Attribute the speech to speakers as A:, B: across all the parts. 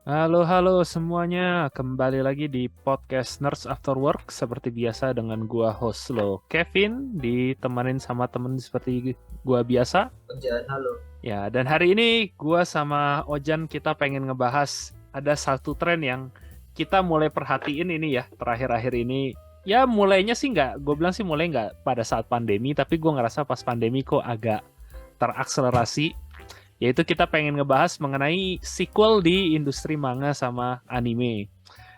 A: Halo, halo semuanya. Kembali lagi di podcast Nerds After Work. Seperti biasa dengan gua host lo, Kevin, ditemenin sama temen seperti gua biasa.
B: Kerjaan halo.
A: Ya, dan hari ini gua sama Ojan kita pengen ngebahas ada satu tren yang kita mulai perhatiin ini ya, terakhir-akhir ini. Ya, mulainya sih gue bilang sih mulai nggak pada saat pandemi, tapi gua ngerasa pas pandemi kok agak terakselerasi, yaitu kita pengen ngebahas mengenai sequel di industri manga sama anime.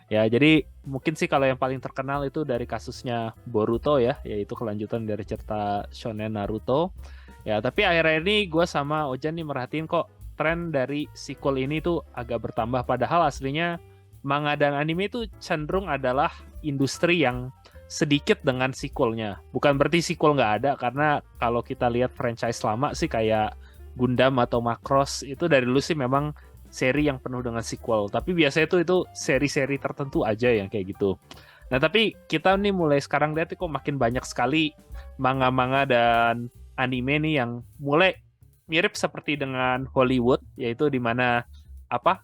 A: Ya, jadi mungkin sih kalau yang paling terkenal itu dari kasusnya Boruto ya, yaitu kelanjutan dari cerita Shonen Naruto. Ya, tapi akhir-akhir ini gue sama Ojan nih merhatiin kok tren dari sequel ini tuh agak bertambah. Padahal aslinya manga dan anime itu cenderung adalah industri yang sedikit dengan sequelnya. Bukan berarti sequel nggak ada, karena kalau kita lihat franchise lama sih kayak Gundam atau Macross itu dari dulu sih memang seri yang penuh dengan sequel. Tapi biasanya itu seri-seri tertentu aja yang kayak gitu. Nah, tapi kita nih mulai sekarang lihat kok makin banyak sekali manga-manga dan anime nih yang mulai mirip seperti dengan Hollywood, yaitu di mana apa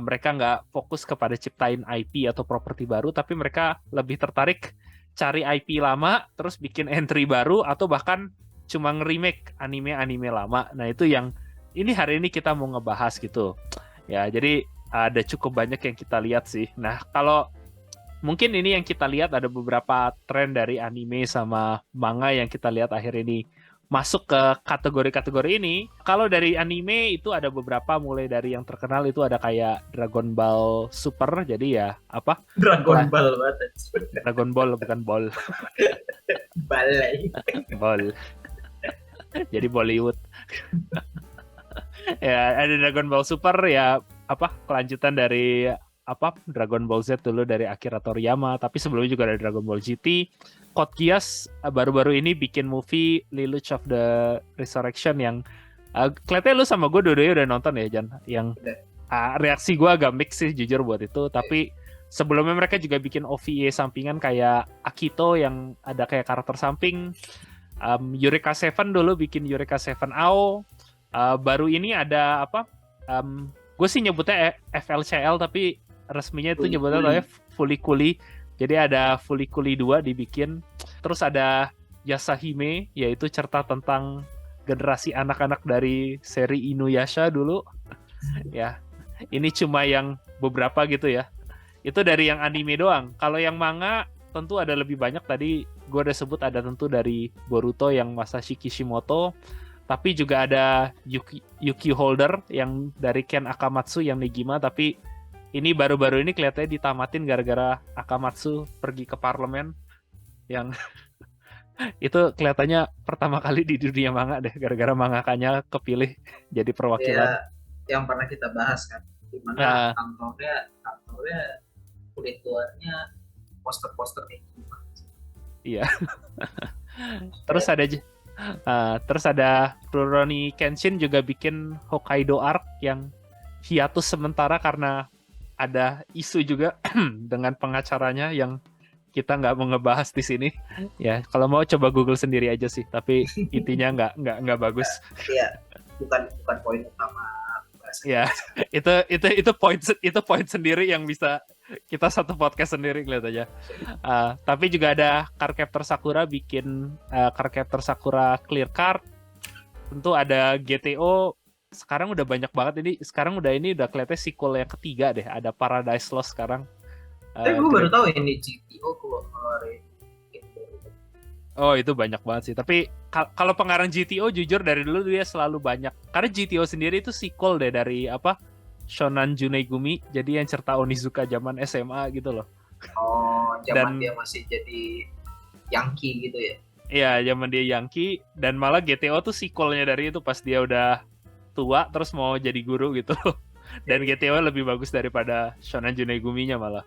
A: mereka nggak fokus kepada ciptain IP atau properti baru, tapi mereka lebih tertarik cari IP lama, terus bikin entry baru, atau bahkan cuma nge-remake anime-anime lama. Nah, itu yang ini hari ini kita mau ngebahas gitu. Ya, jadi ada cukup banyak yang kita lihat sih. Nah, kalau mungkin ini yang kita lihat ada beberapa tren dari anime sama manga yang kita lihat akhir ini masuk ke kategori-kategori ini. Kalau dari anime itu ada beberapa, mulai dari yang terkenal itu ada kayak Dragon Ball Super. Jadi ya apa?
B: Dragon Ball banget.
A: Dragon Ball bukan ball.
B: Balai.
A: Ball. Jadi Bollywood. Ya, ada Dragon Ball Super ya, apa kelanjutan dari apa Dragon Ball Z dulu dari Akira Toriyama, tapi sebelumnya juga ada Dragon Ball GT. Code Geass baru-baru ini bikin movie Lelouch of the Resurrection yang kelihatannya lu sama gue dua-duanya udah nonton ya, Jan, yang reaksi gue agak mix sih jujur buat itu. Tapi sebelumnya mereka juga bikin OVA sampingan kayak Akito yang ada kayak karakter samping. Eureka Seven dulu bikin Eureka Seven AO. Baru ini ada apa? Gue sih nyebutnya FLCL, tapi resminya itu nyebutnya Fully Cooly. Jadi ada Fully Cooly 2 dibikin. Terus ada Yasahime, yaitu cerita tentang generasi anak-anak dari seri Inuyasha dulu. Ya, ini cuma yang beberapa gitu ya. Itu dari yang anime doang. Kalau yang manga tentu ada lebih banyak. Tadi gue udah sebut ada tentu dari Boruto yang Masashi Kishimoto. Tapi juga ada Yuki Holder yang dari Ken Akamatsu yang Negima, tapi ini baru-baru ini kelihatannya ditamatin gara-gara Akamatsu pergi ke parlemen, yang itu kelihatannya pertama kali di dunia manga deh, gara-gara mangakanya kepilih jadi perwakilan.
B: Ya, yang pernah kita bahas kan, dimana
A: Nah,
B: kantornya kulit luarnya poster-poster nih.
A: iya. Terus ada Rurouni Kenshin juga bikin Hokkaido Arc yang hiatus sementara karena ada isu juga dengan pengacaranya yang kita nggak mau ngebahas di sini. Ya, kalau mau coba Google sendiri aja sih. Tapi intinya nggak bagus.
B: Ya, bukan poin utama
A: Ya, itu poin sendiri yang bisa kita satu podcast sendiri lihat aja. Tapi juga ada Cardcaptor Sakura bikin Cardcaptor Sakura Clear Card. Tentu ada GTO. Sekarang udah banyak banget ini. Sekarang ini udah kelihatan sequel yang ketiga deh. Ada Paradise Lost sekarang.
B: gue baru tahu ini GTO keluarin.
A: Oh, itu banyak banget sih. Tapi kalau pengarang GTO jujur dari dulu dia selalu banyak. Karena GTO sendiri itu sequel deh dari apa? Shonan Junaigumi. Jadi yang cerita Onizuka zaman SMA gitu loh.
B: Oh, zaman
A: Dan
B: dia masih jadi Yankee gitu ya.
A: iya, zaman dia Yankee. Dan malah GTO tuh sequelnya dari itu pas dia udah tua terus mau jadi guru gitu. Dan GTO lebih bagus daripada Shonan Junaiguminya malah.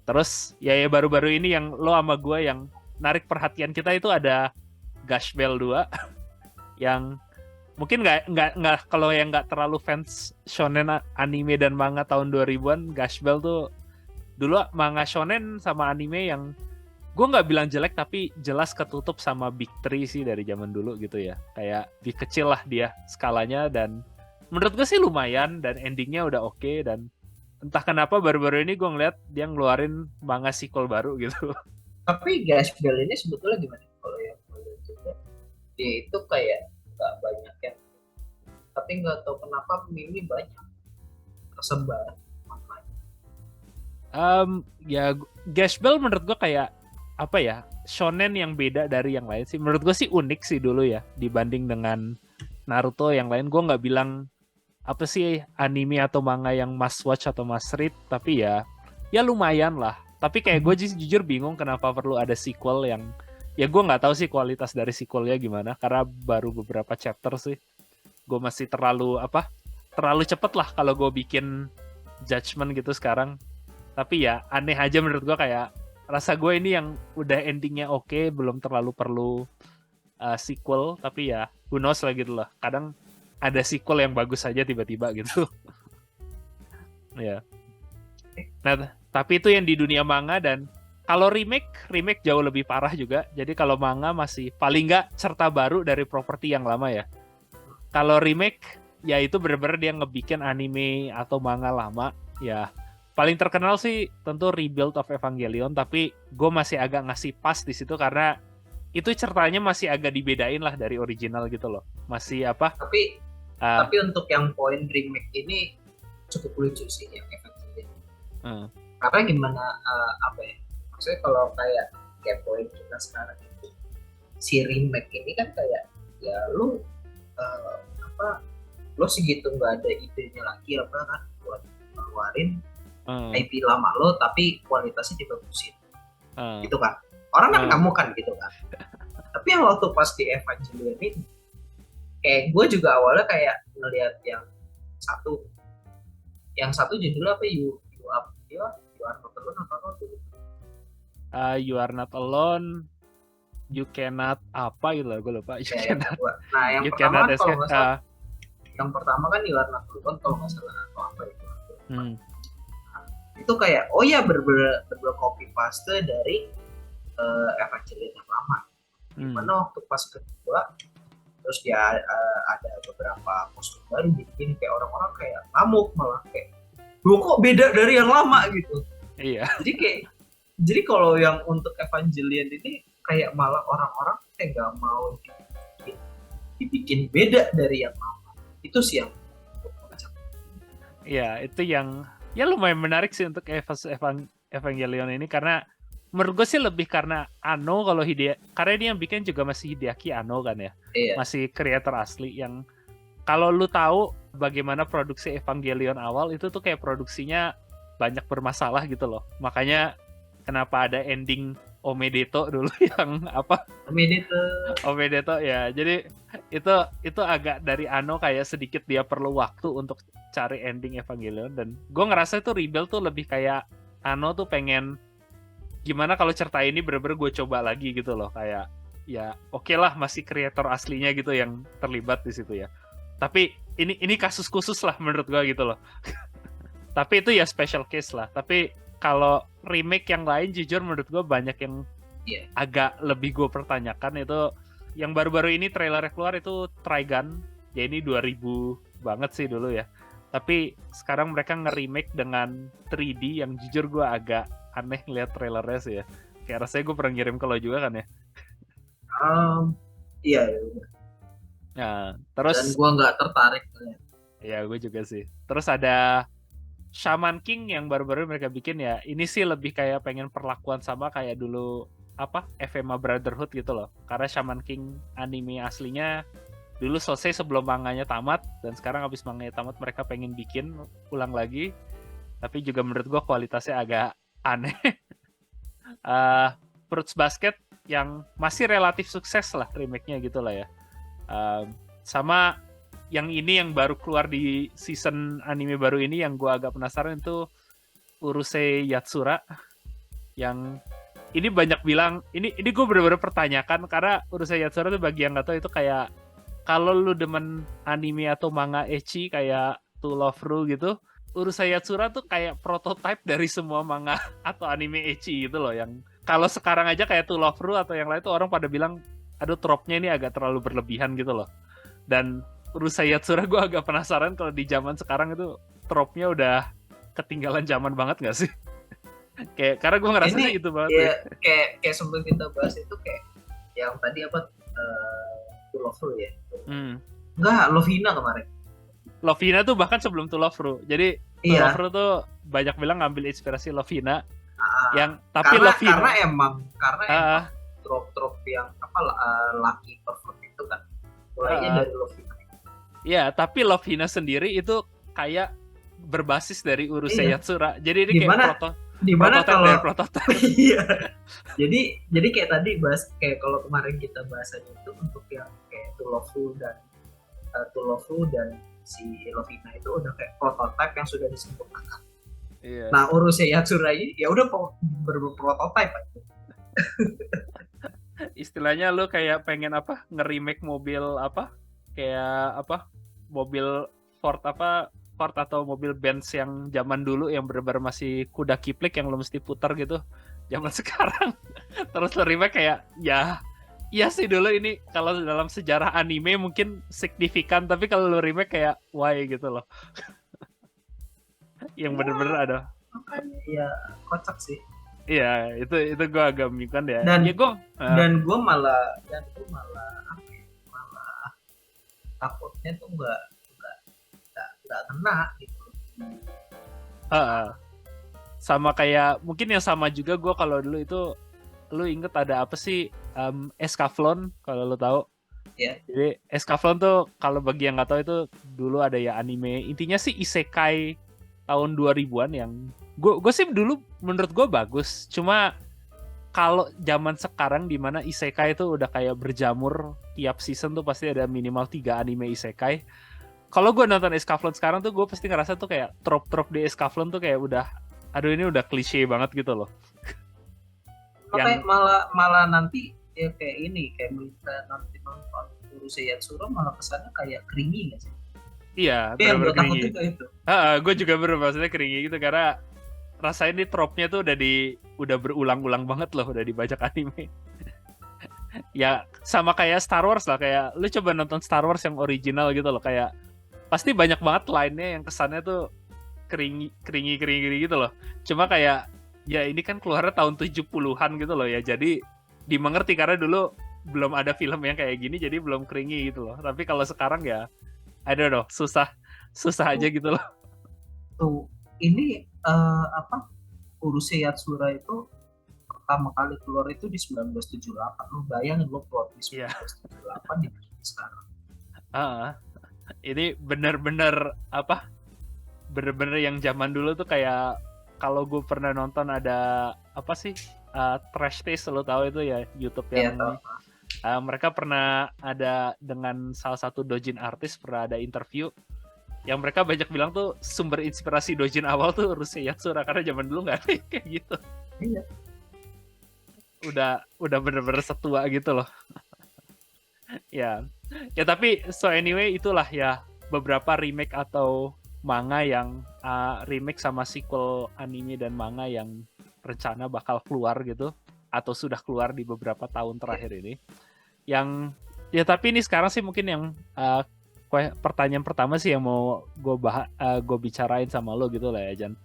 A: Terus ya baru-baru ini yang lo sama gue yang narik perhatian kita itu ada Gash Bell 2 yang mungkin nggak kalau yang nggak terlalu fans shonen anime dan manga tahun 2000-an, Gash Bell tuh dulu manga shonen sama anime yang gue nggak bilang jelek tapi jelas ketutup sama Big Three sih dari zaman dulu gitu ya. Kayak lebih kecil lah dia skalanya, dan menurut gue sih lumayan dan endingnya udah oke, dan entah kenapa baru-baru ini gue ngeliat dia ngeluarin manga sequel baru gitu.
B: Tapi Gaspel ini sebetulnya gimana? Kalau yang menurut juga, dia itu kayak nggak banyak yang, tapi nggak tahu kenapa meme banyak tersebar makanya.
A: Ya Gash Bell menurut gue kayak apa ya, shonen yang beda dari yang lain sih. Menurut gue sih unik sih dulu ya dibanding dengan Naruto yang lain. Gue nggak bilang apa sih anime atau manga yang must watch atau must read, tapi ya lumayan lah. Tapi kayak gue jujur bingung kenapa perlu ada sequel yang, ya gue nggak tahu sih kualitas dari sequelnya gimana, karena baru beberapa chapter sih. Gue masih terlalu cepet lah kalau gue bikin judgement gitu sekarang. Tapi ya aneh aja menurut gue, kayak rasa gue ini yang udah endingnya oke, belum terlalu perlu sequel. Tapi ya who knows lah gitu lah, kadang ada sequel yang bagus aja tiba-tiba gitu. Ya. Nah, tapi itu yang di dunia manga, dan kalau remake jauh lebih parah juga. Jadi kalau manga masih paling nggak cerita baru dari properti yang lama ya. Kalau remake ya itu bener-bener dia ngebikin anime atau manga lama ya. Paling terkenal sih tentu Rebuild of Evangelion, tapi gue masih agak ngasih pas di situ karena itu ceritanya masih agak dibedain lah dari original gitu loh. Masih apa?
B: Tapi untuk yang poin remake ini cukup lucu sih yang Evangelion. Karena gimana apa ya? Maksudnya kalau kayak poin kita sekarang itu, si remake ini kan kayak ya lu lo segitu nggak ada idenya lagi apa kan buat ngeluarin IP lama lo tapi kualitasnya dibagusin gitu kan, orang kan nggak kan gitu kan. Tapi yang waktu pas di Evangelion ini kayak gue juga awalnya kayak ngelihat yang satu judulnya apa, You Are Not Alone apa tuh?
A: You Are Not Alone, You Cannot apa gitu lah, gue lupa.
B: Nah yang pertama kan kalau nggak salah, yang pertama kan You Are Not Alone kalau nggak salah atau apa itu. Itu kayak oh ya bener copy paste dari Evangelion yang lama. Dimana waktu pas kedua terus dia ada beberapa kostum baru bikin kayak orang-orang kayak ngamuk malah kayak lu kok beda dari yang lama gitu.
A: Iya.
B: Jadi kalau yang untuk Evangelion ini kayak malah orang-orang kayak nggak mau dibikin beda dari yang lama. Itu sih yang
A: ya itu yang ya lumayan menarik sih untuk Evangelion ini, karena menurut gue sih lebih karena Anno, kalau karena ini yang bikin juga masih Hideaki Anno kan ya. Iya. Masih kreator asli yang kalau lu tahu bagaimana produksi Evangelion awal itu tuh kayak produksinya banyak bermasalah gitu loh. Makanya kenapa ada ending Omedeto dulu yang apa? Omedeto ya. Jadi itu agak dari Anno kayak sedikit dia perlu waktu untuk cari ending Evangelion, dan gue ngerasa itu Rebuild tuh lebih kayak Anno tuh pengen gimana kalau cerita ini bener-bener gue coba lagi gitu loh, kayak ya oke lah masih kreator aslinya gitu yang terlibat di situ ya. Tapi ini kasus khusus lah menurut gue gitu loh. Tapi itu ya special case lah. Tapi kalau remake yang lain jujur menurut gue banyak yang agak lebih gue pertanyakan. Itu yang baru-baru ini trailernya keluar itu Trigun. Ya ini 2000 banget sih dulu ya. Tapi sekarang mereka nge-remake dengan 3D yang jujur gue agak aneh ngeliat trailernya sih ya. Kayak rasanya gue pernah ngirim ke lo juga kan ya?
B: Iya.
A: Nah, terus
B: dan gue nggak tertarik.
A: Ya gue juga sih. Terus ada Shaman King yang baru-baru mereka bikin ya. Ini sih lebih kayak pengen perlakuan sama kayak dulu apa FMA Brotherhood gitu loh. Karena Shaman King anime aslinya dulu selesai sebelum manganya tamat, dan sekarang habis manganya tamat mereka pengen bikin ulang lagi. Tapi juga menurut gue kualitasnya agak aneh. Fruits Basket yang masih relatif sukses lah remake-nya gitu lah ya. Sama yang ini yang baru keluar di season anime baru ini yang gue agak penasaran itu Urusei Yatsura, yang ini banyak bilang ini gue bener-bener pertanyakan karena Urusei Yatsura tuh bagi yang nggak tahu itu kayak kalau lu demen anime atau manga ecchi kayak To Love Ru gitu, Urusei Yatsura tuh kayak prototype dari semua manga atau anime ecchi gitu loh, yang kalau sekarang aja kayak To Love Ru atau yang lain tuh orang pada bilang aduh tropnya ini agak terlalu berlebihan gitu loh. Dan Urusei Yatsura gue agak penasaran kalau di zaman sekarang itu trope-nya udah ketinggalan zaman banget nggak sih? Kayak karena gue ngerasa sih itu banget.
B: Ya, kayak sebelum kita bahas itu kayak yang tadi apa To Love Ru ya? Enggak, Lovina kemarin.
A: Lovina tuh bahkan sebelum To Love Ru. Jadi To Love Ru tuh banyak bilang ngambil inspirasi Lovina. Yang tapi Lovina
B: karena emang trop yang apa laki pervert itu kan mulainya dari Lovina.
A: Iya, tapi Lovina sendiri itu kayak berbasis dari Urusei Yatsura. Jadi ini kayak prototipe.
B: Iya. Jadi kayak tadi bahas kayak kalau kemarin kita bahasanya itu untuk yang kayak To Love Ru dan si Lovina itu udah kayak prototipe yang sudah disempurnakan. Iya. Nah, Urusei Yatsura ini ya udah berprototipe aja.
A: Istilahnya lu kayak pengen apa? Nge-remake mobil apa? Kayak apa? Mobil Ford atau mobil Benz yang zaman dulu yang bener-bener masih kuda kiplik yang lo mesti putar gitu zaman sekarang. Terus lo remake kayak ya iya sih dulu ini kalau dalam sejarah anime mungkin signifikan, tapi kalau lo remake kayak why gitu loh. Yang bener-bener ada
B: ya kocak sih.
A: Iya, itu gue agak bingung ya.
B: Dan
A: ya
B: gue malah takutnya tuh nggak kena gitu.
A: Sama kayak mungkin yang sama juga gue kalau dulu itu, lu inget ada apa sih Escaflowne kalau lu tahu?
B: Iya.
A: Jadi Escaflowne tuh kalau bagi yang nggak tahu itu dulu ada ya anime, intinya sih isekai tahun 2000-an yang gue sih dulu menurut gue bagus. Cuma kalau zaman sekarang di mana isekai itu udah kayak berjamur, tiap season tuh pasti ada minimal 3 anime isekai. Kalau gue nonton Escaflowne sekarang tuh gue pasti ngerasa tuh kayak trop-trop di Escaflowne tuh kayak udah, aduh ini udah klise banget gitu loh.
B: Yang malah nanti ya kayak ini, kayak nanti nonton Urusei Yatsura malah kesannya kayak cringy nggak sih?
A: Iya,
B: bener-bener cringy.
A: Gue juga maksudnya cringy gitu karena rasanya nih trope-nya tuh udah berulang-ulang banget loh, udah di banyak anime. Ya sama kayak Star Wars lah, kayak lu coba nonton Star Wars yang original gitu loh, kayak pasti banyak banget line-nya yang kesannya tuh cringy gitu loh. Cuma kayak ya ini kan keluarnya tahun 70-an gitu loh ya, jadi dimengerti karena dulu belum ada film yang kayak gini, jadi belum cringy gitu loh. Tapi kalau sekarang ya I don't know, susah aja gitu loh.
B: Tuh, ini Urusei Yatsura itu pertama kali keluar itu di 1978. Lu bayangin lo plot di 1978 di sekarang.
A: Ini bener-bener yang zaman dulu tuh kayak kalau gue pernah nonton ada apa sih Trash Taste, lo tahu itu ya, YouTube yang mereka pernah ada dengan salah satu doujin artis, pernah ada interview yang mereka banyak bilang tuh sumber inspirasi doujin awal tuh Urusei Yatsura karena zaman dulu nggak ada kayak gitu.
B: Iya.
A: Udah bener-bener setua gitu loh. Ya tapi so anyway itulah ya beberapa remake atau manga yang remake sama sequel anime dan manga yang rencana bakal keluar gitu atau sudah keluar di beberapa tahun terakhir ini. Yang ya tapi ini sekarang sih mungkin yang pertanyaan pertama sih yang mau gue bicarain sama lo gitu lah ya Jan.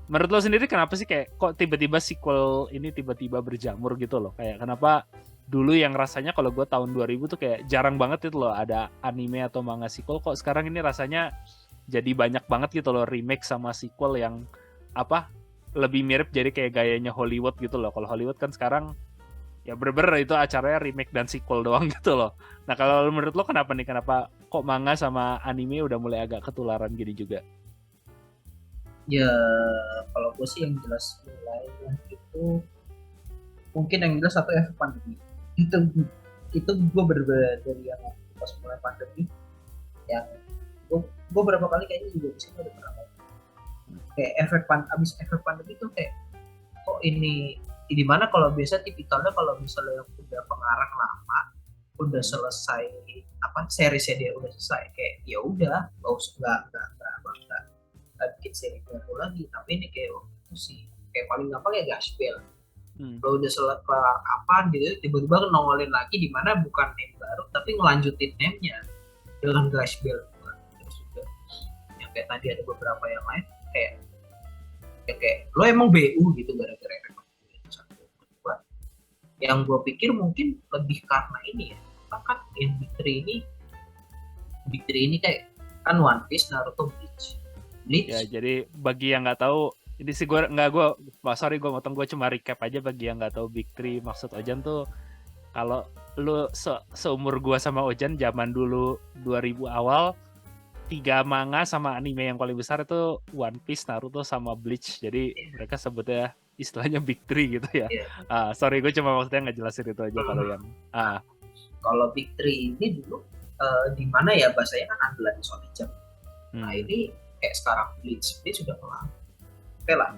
A: Menurut lo sendiri kenapa sih kayak kok tiba-tiba sequel ini tiba-tiba berjamur gitu loh, kayak kenapa dulu yang rasanya kalau gue tahun 2000 tuh kayak jarang banget itu loh ada anime atau manga sequel, kok sekarang ini rasanya jadi banyak banget gitu loh remake sama sequel yang lebih mirip jadi kayak gayanya Hollywood gitu loh. Kalau Hollywood kan sekarang ya bener-bener itu acaranya remake dan sequel doang gitu loh. Nah kalau menurut lo kenapa kok manga sama anime udah mulai agak ketularan gini juga?
B: Ya kalau gue sih yang jelas mulainya itu mungkin yang jelas satu efek pandemi. Itu gue bener-bener dari yang pas mulai pandemi yang gue berapa kali kayaknya juga di sini udah pernah kayak abis efek pandemi tuh kayak kok ini di mana kalau biasa tipikalnya kalau misalnya yang udah pengarang lama udah selesai seriesnya dia udah selesai kayak ya udah nggak bikin seri baru lagi. Tapi ini kayak itu sih kayak paling gampang ya Gaspel. Kalau udah kelar kapan gitu tiba-tiba nongolin lagi di mana bukan name baru tapi ngelanjutin name-nya. dengan Glass Bell juga. Terus juga yang kayak tadi ada beberapa yang lain kayak lo emang BU gitu gara-gara record satu kedua. Yang gue pikir mungkin lebih karena ini ya, kan yang Big Three ini kayak kan One Piece, Naruto, Bleach.
A: Ya jadi bagi yang nggak tahu, ini sih gue motong, gue cuma recap aja bagi yang nggak tahu Big Three maksud Ojan tuh. Kalau lu seumur gue sama Ojan zaman dulu 2000 awal, 3 manga sama anime yang paling besar itu One Piece, Naruto, sama Bleach. Jadi mereka sebutnya istilahnya Big Three gitu ya. Sorry, gue cuma maksudnya nggak jelasin itu aja kalau yang.
B: Kalau Big Three ini dulu di mana ya bahasanya kan andalan Shonen Jump. Nah ini kayak sekarang Bleach sudah kelar. Oke lah,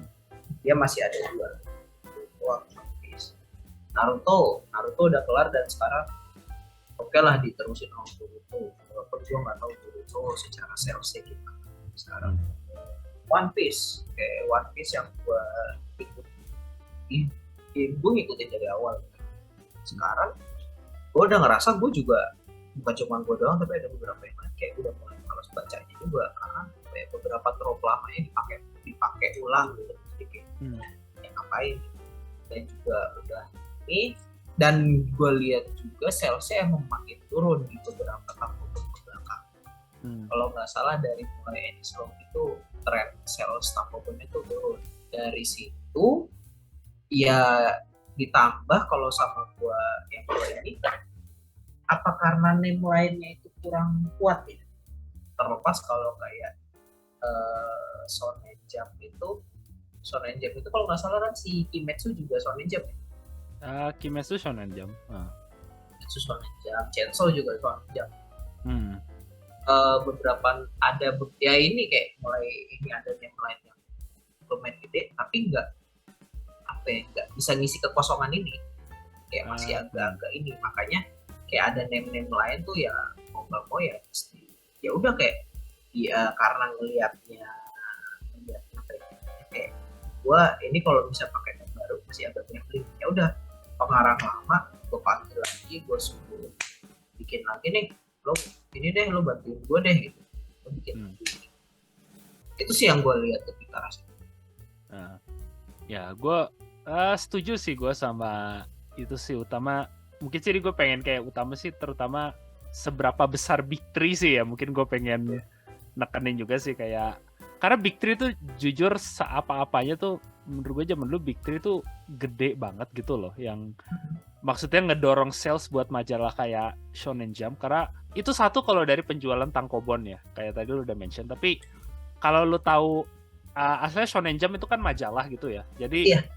B: dia masih ada dua. One Piece. Naruto udah kelar dan sekarang oke lah diterusin sama Boruto. Walaupun gue nggak tahu Boruto secara salesnya gimana sekarang. One Piece yang gue ngikutin dari awal. Sekarang gue udah ngerasa gue juga bukan cuma gue doang, tapi ada beberapa yang lain kayak gue udah mulai malas bacanya juga karena kayak beberapa trope lamanya dipakai ulang gitu. Jadi kayak ngapain? Dan juga udah ini, dan gue lihat juga salesnya emang makin turun di beberapa tahun belakang. Kalau nggak salah dari mulai Enies Lobby itu tren sales Tankobon itu turun. Dari situ ya ditambah kalau sama gue yang gue ini, apa karena name lainnya itu kurang kuat ya? Terlepas kalau kayak Shonen Jump itu kalau nggak salah kan si Kimetsu juga Shonen Jump ya?
A: Kimetsu Shonen Jump.
B: Kimetsu Shonen Jump, Chainsaw juga Shonen Jump. Beberapa ada ya ini kayak mulai ini ada name lain yang lumayan gede tapi nggak bisa ngisi kekosongan ini, kayak masih agak-agak ini, makanya kayak ada name lain tuh ya mau nggak mau ya pasti ya udah kayak ya karena ngelihatnya kayak gua ini kalau bisa pakai name baru masih agak beli, ya udah pengarang lama gue panggil lagi, gue suruh bikin lagi nih, lo bantuin gue deh gitu, lo bikin lagi. Itu sih yang gue lihat ketika rasanya.
A: Ya gue setuju sih gue sama itu sih, utama mungkin sih gue pengen kayak utama sih terutama seberapa besar Big Three sih ya, mungkin gue pengen nekenin juga sih kayak karena Big Three tuh jujur apa-apanya tuh menurut gue zaman dulu Big Three tuh gede banget gitu loh, yang maksudnya ngedorong sales buat majalah kayak Shonen Jump, karena itu satu kalau dari penjualan tankobon ya kayak tadi lu udah mention, tapi kalau lu tahu aslinya Shonen Jump itu kan majalah gitu ya, jadi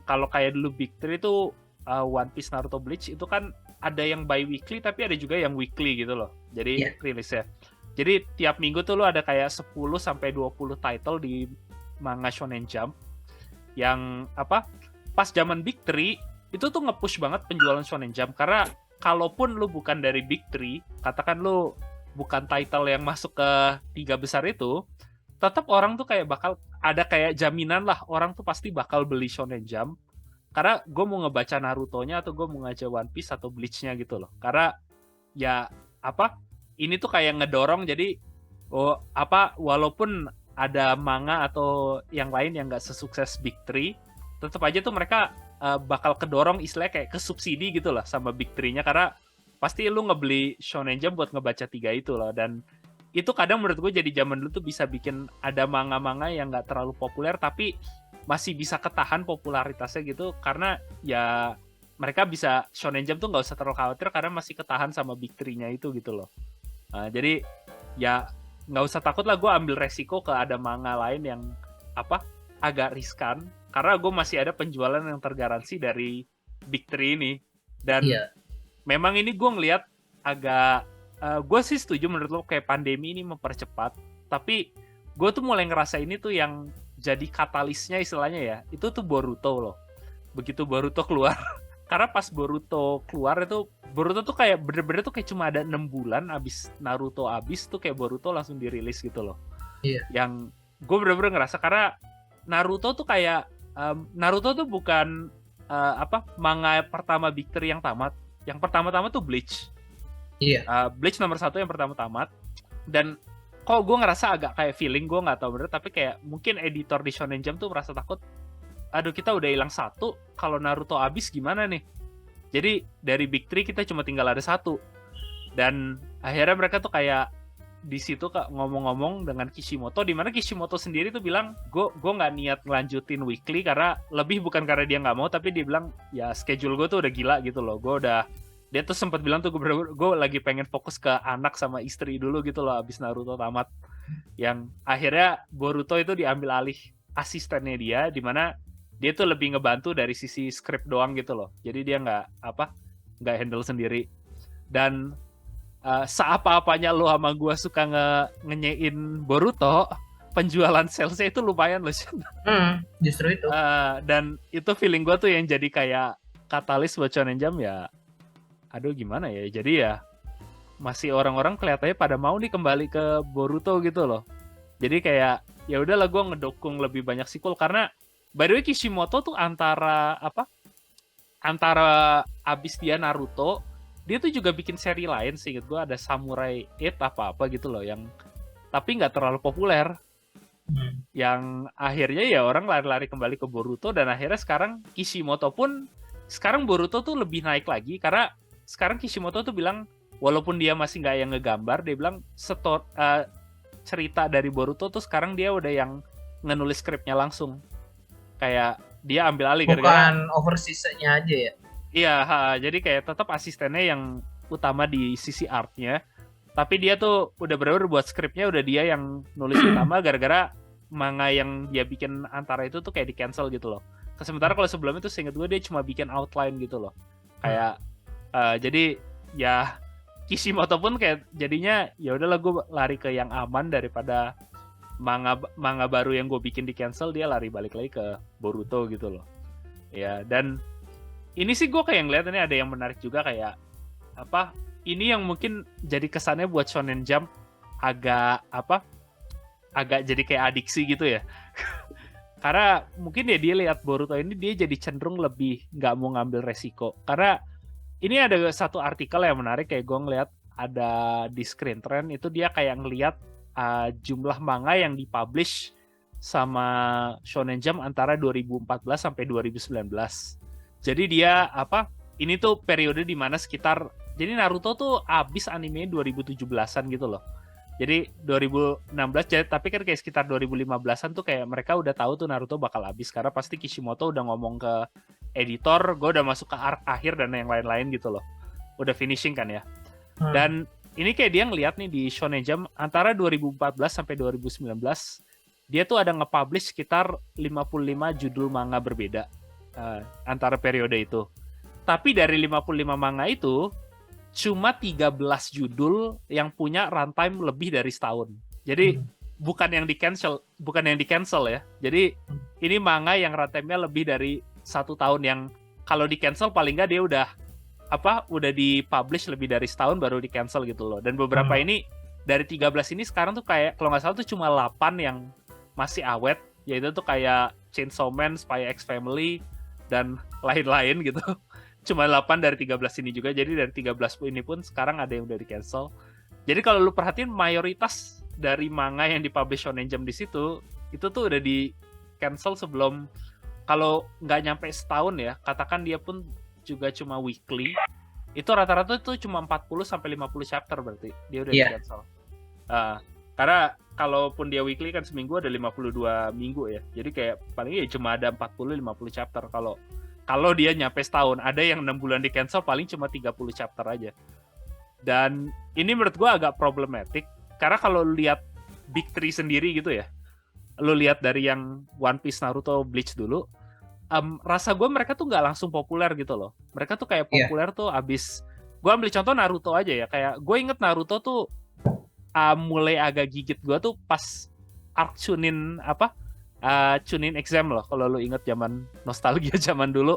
A: kalau kayak dulu Big Three itu One Piece, Naruto, Bleach itu kan ada yang bi-weekly tapi ada juga yang weekly gitu loh, jadi rilisnya. Jadi tiap minggu tuh lu ada kayak 10-20 title di manga Shonen Jump yang pas zaman Big Three itu tuh nge-push banget penjualan Shonen Jump, karena kalaupun lu bukan dari Big Three, katakan lu bukan title yang masuk ke 3 besar itu, tetap orang tuh kayak bakal ada kayak jaminan lah, orang tuh pasti bakal beli Shonen Jump karena gue mau ngebaca Naruto-nya atau gue mau ngaca One Piece atau Bleach-nya gitu loh, karena ya ini tuh kayak ngedorong, jadi walaupun ada manga atau yang lain yang nggak sesukses Big Three, tetap aja tuh mereka bakal kedorong istilahnya kayak kesubsidi gitu lah sama Big Three-nya, karena pasti lu ngebeli Shonen Jump buat ngebaca 3 itu loh. Dan itu kadang menurut gue jadi zaman dulu tuh bisa bikin ada manga-manga yang nggak terlalu populer tapi masih bisa ketahan popularitasnya gitu, karena ya mereka bisa Shonen Jump tuh nggak usah terlalu khawatir karena masih ketahan sama Big Three-nya itu gitu loh. Jadi ya nggak usah takut lah gue ambil resiko ke ada manga lain yang agak riskan, karena gue masih ada penjualan yang tergaransi dari Big Three ini. Dan memang ini gue ngelihat agak gue sih setuju menurut lo kayak pandemi ini mempercepat, tapi gue tuh mulai ngerasa ini tuh yang jadi katalisnya istilahnya ya, itu tuh Boruto loh. Begitu Boruto keluar karena pas Boruto keluar itu, Boruto tuh kayak bener-bener tuh kayak cuma ada 6 bulan abis Naruto abis tuh kayak Boruto langsung dirilis gitu loh. Yang gue bener-bener ngerasa karena Naruto tuh kayak Naruto tuh bukan manga pertama Big Three yang tamat. Yang pertama-tama tuh Bleach.
B: Iya.
A: Bleach nomor 1 yang pertama tamat, dan kok gue ngerasa agak kayak feeling, gue nggak tahu bener, tapi kayak mungkin editor di Shonen Jump tuh merasa takut, aduh kita udah hilang satu, kalau Naruto abis gimana nih? Jadi dari Big Three kita cuma tinggal ada satu, dan akhirnya mereka tuh kayak di situ ngomong-ngomong dengan Kishimoto, di mana Kishimoto sendiri tuh bilang, gue nggak niat ngelanjutin weekly karena lebih bukan karena dia nggak mau, tapi dia bilang ya schedule gue tuh udah gila gitu loh, dia tuh sempat bilang tuh gue lagi pengen fokus ke anak sama istri dulu gitu loh abis Naruto tamat, yang akhirnya Boruto itu diambil alih asistennya dia, di mana dia tuh lebih ngebantu dari sisi script doang gitu loh, jadi dia nggak handle sendiri. Dan seapa-apanya lo sama gue suka ngenyein Boruto, penjualan salesnya itu lumayan loh.
B: Justru itu.
A: Dan itu feeling gue tuh yang jadi kayak katalis buat Shonen Jump ya. Aduh gimana ya, jadi ya masih orang-orang kelihatannya pada mau nih kembali ke Boruto gitu loh. Jadi kayak ya udahlah, gue ngedukung lebih banyak sequel, karena by the way Kishimoto tuh antara abis dia Naruto, dia tuh juga bikin seri lain sih, inget gue ada Samurai 8 apa gitu loh, yang tapi nggak terlalu populer, yang akhirnya ya orang lari-lari kembali ke Boruto, dan akhirnya sekarang Kishimoto pun, sekarang Boruto tuh lebih naik lagi, karena sekarang Kishimoto tuh bilang walaupun dia masih nggak yang ngegambar, dia bilang cerita dari Boruto tuh sekarang dia udah yang ngenulis skripnya langsung, kayak dia ambil alih
B: bukan overseas-nya aja ya.
A: Iya, jadi kayak tetap asistennya yang utama di sisi artnya, tapi dia tuh udah bener-bener buat skripnya udah dia yang nulis utama, gara-gara manga yang dia bikin antara itu tuh kayak di cancel gitu loh. Sementara kalau sebelumnya tuh seinget gue dia cuma bikin outline gitu loh, kayak jadi ya Kishimoto pun kayak jadinya ya udahlah gue lari ke yang aman daripada manga baru yang gue bikin di cancel, dia lari balik lagi ke Boruto gitu loh. Ya, dan ini sih gue kayak ngeliat ini ada yang menarik juga, kayak ini yang mungkin jadi kesannya buat Shonen Jump agak jadi kayak adiksi gitu ya. Karena mungkin ya dia lihat Boruto ini, dia jadi cenderung lebih nggak mau ngambil resiko. Karena ini ada satu artikel yang menarik, kayak gue ngeliat ada di Screen Trend, itu dia kayak ngeliat jumlah manga yang dipublish sama Shonen Jump antara 2014 sampai 2019. Jadi dia ini tuh periode dimana sekitar, jadi Naruto tuh abis anime 2017-an gitu loh. Jadi 2016, tapi kan kayak sekitar 2015-an tuh kayak mereka udah tahu tuh Naruto bakal abis, karena pasti Kishimoto udah ngomong ke editor, gue udah masuk ke arc akhir dan yang lain-lain gitu loh. Udah finishing kan ya. Dan ini kayak dia ngeliat nih di Shonen Jump antara 2014 sampai 2019, dia tuh ada nge-publish sekitar 55 judul manga berbeda antara periode itu. Tapi dari 55 manga itu cuma 13 judul yang punya runtime lebih dari setahun. Jadi bukan yang di cancel ya. Jadi ini manga yang runtime-nya lebih dari 1 tahun, yang kalau di cancel paling nggak dia udah dipublish lebih dari setahun baru di cancel gitu loh. Dan beberapa ini dari 13 ini sekarang tuh kayak kalau nggak salah tuh cuma 8 yang masih awet, yaitu tuh kayak Chainsaw Man, Spy X Family dan lain-lain gitu. Cuma 8 dari 13 ini juga. Jadi dari 13 ini pun sekarang ada yang udah di cancel. Jadi kalau lu perhatiin mayoritas dari manga yang dipublish Shonen Jump di situ itu tuh udah di cancel sebelum, kalau nggak nyampe setahun ya, katakan dia pun juga cuma weekly, itu rata-rata tuh cuma 40 sampai 50 chapter, berarti dia udah di cancel. Karena kalaupun dia weekly kan seminggu ada 52 minggu ya. Jadi kayak paling ya cuma ada 40-50 chapter kalau dia nyampe setahun. Ada yang 6 bulan di cancel paling cuma 30 chapter aja. Dan ini menurut gue agak problematik, karena kalau lihat Big Three sendiri gitu ya, lu lihat dari yang One Piece, Naruto, Bleach dulu, rasa gue mereka tuh nggak langsung populer gitu loh. Mereka tuh kayak populer tuh abis, gue ambil contoh Naruto aja ya, kayak gue inget Naruto tuh mulai agak gigit gue tuh pas arc Chunin Chunin Exam loh, kalau lu inget zaman nostalgia zaman dulu.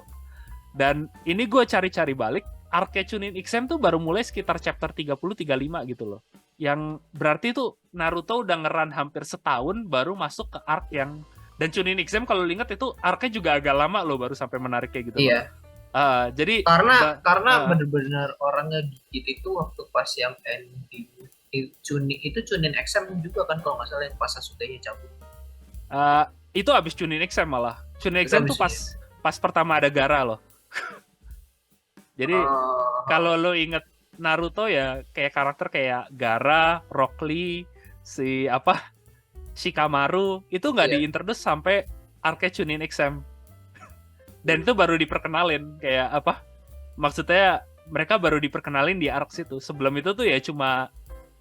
A: Dan ini gue cari-cari balik, arc Chunin Exam tuh baru mulai sekitar chapter 30-35 gitu loh. Yang berarti tuh Naruto udah ngeran hampir setahun baru masuk ke arc yang, dan Chunin Exam kalau lu inget itu arc-nya juga agak lama loh baru sampai menarik kayak gitu. Jadi
B: karena benar-benar orangnya gigit itu waktu pas yang ending itu Chunin XM juga kan kalau nggak salah yang pas Sasukenya cabut.
A: Itu abis Chunin XM malah. Chunin XM tuh pas pertama ada Gaara loh. Jadi kalau lo inget Naruto ya kayak karakter kayak Gaara, Rock Lee, Shikamaru itu nggak diintroduce sampai arc Chunin XM. Dan itu baru diperkenalin kayak maksudnya mereka baru diperkenalin di arc situ. Sebelum itu tuh ya cuma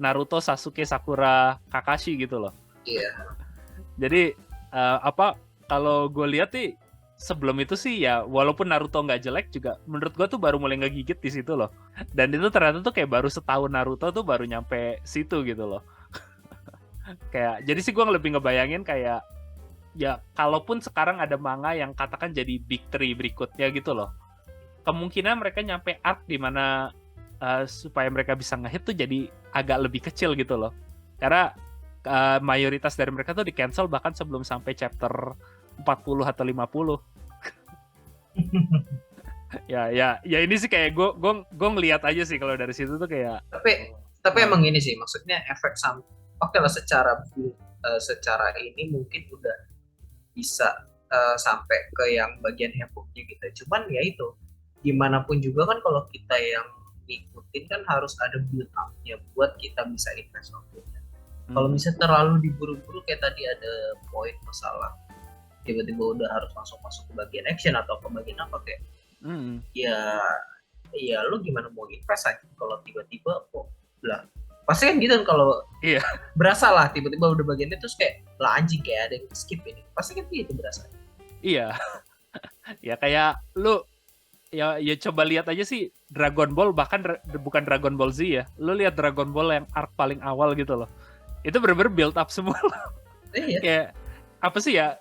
A: Naruto, Sasuke, Sakura, Kakashi gitu loh.
B: Iya.
A: Jadi kalau gue lihat sih sebelum itu sih ya walaupun Naruto nggak jelek juga menurut gue tuh baru mulai ngegigit di situ loh. Dan itu ternyata tuh kayak baru setahun Naruto tuh baru nyampe situ gitu loh. Kayak jadi sih gue lebih ngebayangin kayak ya kalaupun sekarang ada manga yang katakan jadi big three berikutnya gitu loh, kemungkinan mereka nyampe arc di mana supaya mereka bisa ngehit tuh jadi agak lebih kecil gitu loh, karena mayoritas dari mereka tuh di cancel bahkan sebelum sampai chapter 40 atau 50. ya ini sih kayak gue ngeliat aja sih kalau dari situ tuh kayak
B: tapi emang ini sih maksudnya efek oke lah secara ini mungkin udah bisa sampai ke yang bagian hebohnya gitu. Cuman ya itu gimana pun juga kan kalau kita yang ngikutin kan harus ada build up-nya buat kita bisa invest waktunya. Kalau misalnya terlalu diburu-buru kayak tadi ada poin masalah tiba-tiba udah harus langsung masuk ke bagian action atau ke bagian apa kayak ya lu gimana mau invest aja kalau tiba-tiba kok lah pasti kan gitu kan kalau berasa lah tiba-tiba udah bagian itu terus kayak lah anjing kayak ada yang skip ini pasti kan gitu berasa.
A: Iya. Ya kayak lu ya coba lihat aja sih Dragon Ball, bahkan bukan Dragon Ball Z ya, lu lihat Dragon Ball yang arc paling awal gitu loh, itu bener-bener build up semua loh.
B: Iya.
A: Kayak apa sih ya,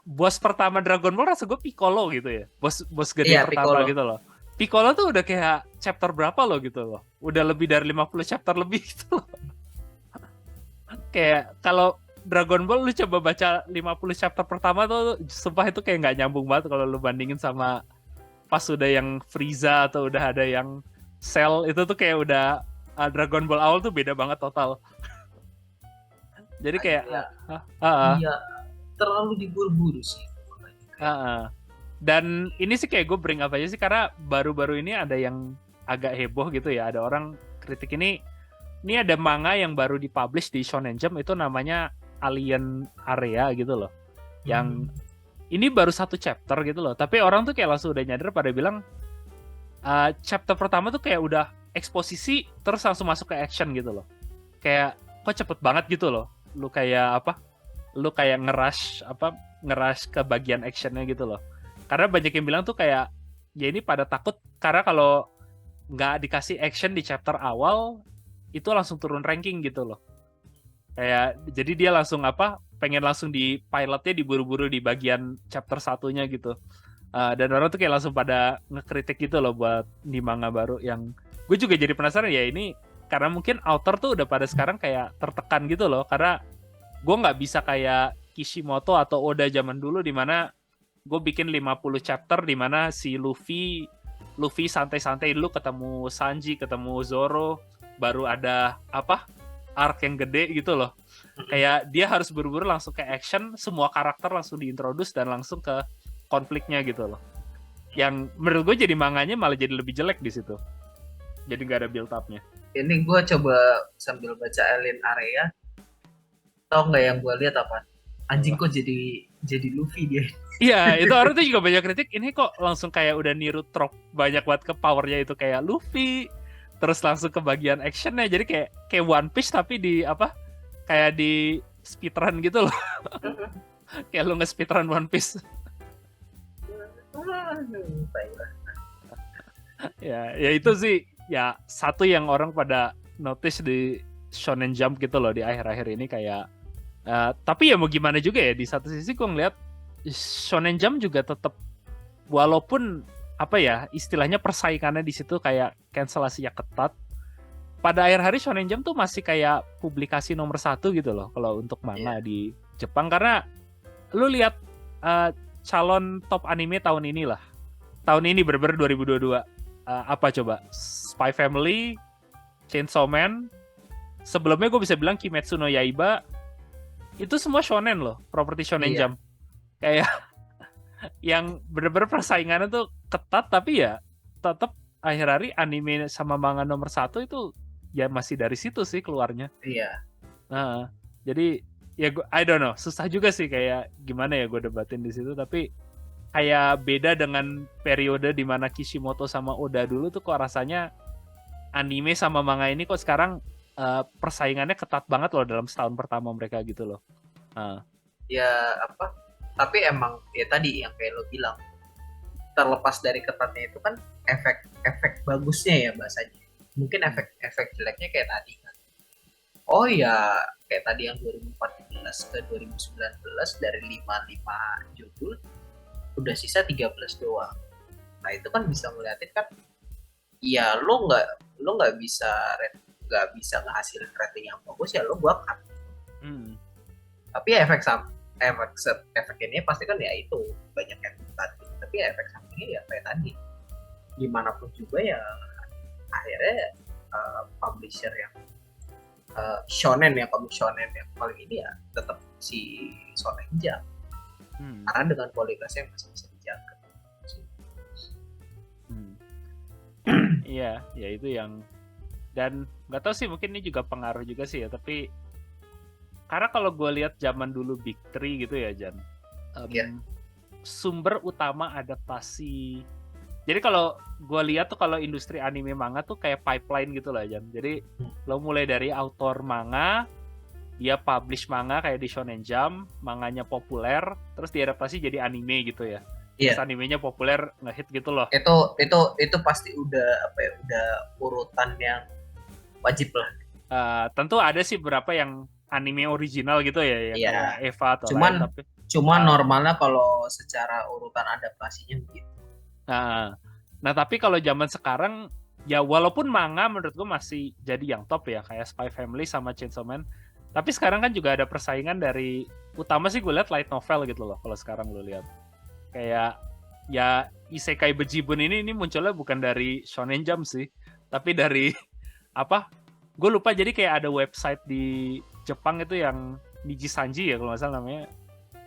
A: bos pertama Dragon Ball rasa gue Piccolo gitu ya, bos gede pertama Piccolo. Gitu loh. Piccolo tuh udah kayak chapter berapa loh gitu loh. Udah lebih dari 50 chapter lebih gitu loh. Kayak kalau Dragon Ball lu coba baca 50 chapter pertama tuh sumpah itu kayak gak nyambung banget kalau lu bandingin sama pas udah yang Frieza atau udah ada yang Cell, itu tuh kayak udah Dragon Ball awal tuh beda banget total. Jadi kayak
B: iya terlalu diburu-buru sih.
A: Dan ini sih kayak gue bring up aja sih karena baru-baru ini ada yang agak heboh gitu ya. Ada orang kritik ini ada manga yang baru dipublish di Shonen Jump itu namanya Alien Area gitu loh. Yang ini baru 1 chapter gitu loh. Tapi orang tuh kayak langsung udah nyadar pada bilang chapter pertama tuh kayak udah eksposisi terus langsung masuk ke action gitu loh. Kayak kok cepet banget gitu loh. Lu kayak ngerush ke bagian actionnya gitu loh. Karena banyak yang bilang tuh kayak ya ini pada takut karena kalau nggak dikasih action di chapter awal itu langsung turun ranking gitu loh. Kayak jadi dia langsung pengen langsung di pilotnya diburu-buru di bagian chapter satunya gitu. Dan orang tuh kayak langsung pada ngekritik gitu loh buat di manga baru yang gue juga jadi penasaran ya ini karena mungkin author tuh udah pada sekarang kayak tertekan gitu loh karena gue nggak bisa kayak Kishimoto atau Oda zaman dulu di mana gue bikin 50 chapter di mana si Luffy santai-santai dulu ketemu Sanji, ketemu Zoro, baru ada arc yang gede gitu loh. Kayak dia harus buru-buru langsung ke action, semua karakter langsung diintroduce dan langsung ke konfliknya gitu loh. Yang menurut gue jadi manganya malah jadi lebih jelek di situ. Jadi nggak ada build up-nya.
B: Ini gue coba sambil baca Alien Area. Tau nggak yang gue lihat apa? Anjing kok jadi Luffy dia.
A: Iya, itu orang tuh juga banyak kritik. Ini kok langsung kayak udah niru trop banyak banget ke powernya itu kayak Luffy. Terus langsung ke bagian actionnya. Jadi kayak One Piece tapi di kayak di speedrun gitu loh. Kayak lu nge-speedrun One Piece. Ya itu sih ya satu yang orang pada notice di Shonen Jump gitu loh di akhir-akhir ini kayak tapi ya mau gimana juga ya, di satu sisi gue ngeliat Shonen Jump juga tetap walaupun istilahnya persaingannya di situ kayak cancelasinya ketat, pada akhir hari Shonen Jump tuh masih kayak publikasi nomor 1 gitu loh kalau untuk manga di Jepang, karena lu lihat calon top anime tahun ini lah, tahun ini bener-bener 2022. Apa coba? Spy Family, Chainsaw Man. Sebelumnya gue bisa bilang Kimetsu no Yaiba. Itu semua shonen loh, properti Shonen Jump. Kayak yang bener-bener persaingannya tuh ketat, tapi ya tetap akhir hari anime sama manga nomor 1 itu ya masih dari situ sih keluarnya.
B: Iya.
A: Nah, jadi ya I don't know, susah juga sih kayak gimana ya gue debatin di situ, tapi kayak beda dengan periode di mana Kishimoto sama Oda dulu tuh kok rasanya anime sama manga ini kok sekarang persaingannya ketat banget loh dalam setahun pertama mereka gitu loh.
B: Ya apa? Tapi emang ya tadi yang kayak lo bilang, terlepas dari ketatnya itu kan efek bagusnya ya bahasanya. Mungkin efek jeleknya kayak tadi kan. Oh ya, kayak tadi yang 2014 ke 2019 dari 55 judul udah sisa 13 doang. Nah itu kan bisa ngeliatin kan, ya lo nggak bisa ngehasilin rating yang bagus ya lo gua cut. Tapi efek ini pasti kan ya itu banyak yang tadi. Tapi efek sampingnya ya kayak tadi, gimana pun juga ya akhirnya publisher yang shonen yang paling ini ya tetap si Shonen Jump. Karena dengan kualitasnya yang masih bisa dijaga.
A: Iya, ya itu yang, dan nggak tahu sih mungkin ini juga pengaruh juga sih ya, tapi karena kalau gue lihat zaman dulu Big Three gitu ya Jan, sumber utama adaptasi. Jadi kalau gue lihat tuh kalau industri anime manga tuh kayak pipeline gitu lah Jan. Jadi lo mulai dari author manga, dia publish manga kayak di Shonen Jump, manganya populer, terus diadaptasi jadi anime gitu ya. Terus animenya populer, ngehit gitu loh.
B: Itu pasti udah udah urutan yang wajib lah.
A: Tentu ada sih beberapa yang anime original gitu ya, yang kayak Eva atau
B: cuman
A: lain, tapi
B: normalnya kalau secara urutan adaptasinya begitu.
A: Nah tapi kalau zaman sekarang ya walaupun manga menurut gue masih jadi yang top ya, kayak Spy Family sama Chainsaw Man, tapi sekarang kan juga ada persaingan dari, utama sih gue lihat light novel gitu loh. Kalau sekarang lo lihat kayak ya Isekai Bejibun ini munculnya bukan dari Shonen Jump sih, tapi dari apa? Gue lupa, jadi kayak ada website di Jepang itu yang Niji Sanji ya kalau nggak salah namanya.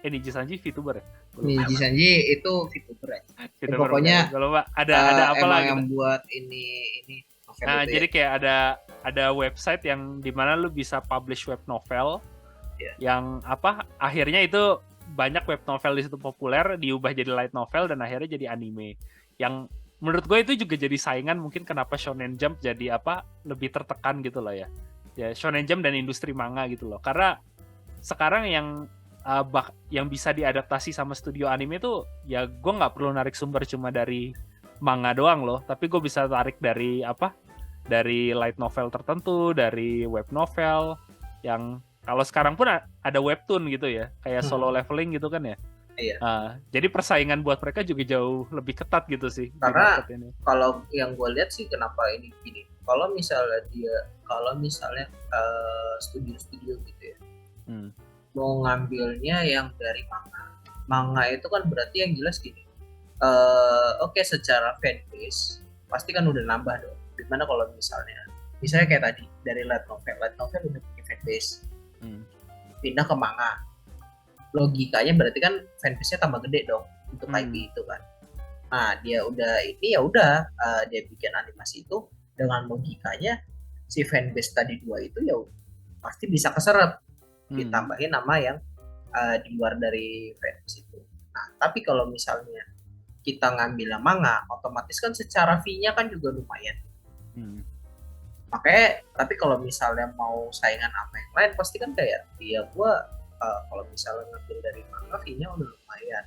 A: Niji Sanji VTuber ya?
B: Niji Sanji itu VTuber aja. Pokoknya
A: kalau ada apa lagi
B: yang buat ini
A: nah jadi ya? Kayak ada website yang dimana lu bisa publish web novel yang apa akhirnya itu banyak web novel di situ populer diubah jadi light novel dan akhirnya jadi anime, yang menurut gue itu juga jadi saingan mungkin kenapa Shonen Jump jadi apa lebih tertekan gitu loh ya Shonen Jump dan industri manga gitu loh, karena sekarang yang bisa diadaptasi sama studio anime tuh ya gue nggak perlu narik sumber cuma dari manga doang loh, tapi gue bisa tarik dari light novel tertentu, dari web novel yang kalau sekarang pun ada webtoon gitu ya, kayak Solo Leveling gitu kan ya.
B: Iya.
A: Jadi persaingan buat mereka juga jauh lebih ketat gitu sih.
B: Karena kalau yang gue lihat sih kenapa ini gini, kalau misalnya studio-studio gitu ya, mau ngambilnya yang dari manga itu kan berarti yang jelas gini, oke, secara fanbase pasti kan udah nambah dong. Dimana kalau misalnya kayak tadi dari light novel udah punya fanbase, pindah ke manga, logikanya berarti kan fanbase-nya tambah gede dong untuk IP itu kan. Nah dia udah ini ya udah dia bikin animasi itu dengan logikanya si fanbase tadi dua itu ya pasti bisa keserap, ditambahin nama yang di luar dari fanbase itu. Nah tapi kalau misalnya kita ngambil manga, otomatis kan secara fee-nya kan juga lumayan. Makanya tapi kalau misalnya mau saingan sama yang lain pasti kan kayak gue kalau misalnya ngambil dari manga fee-nya udah lumayan,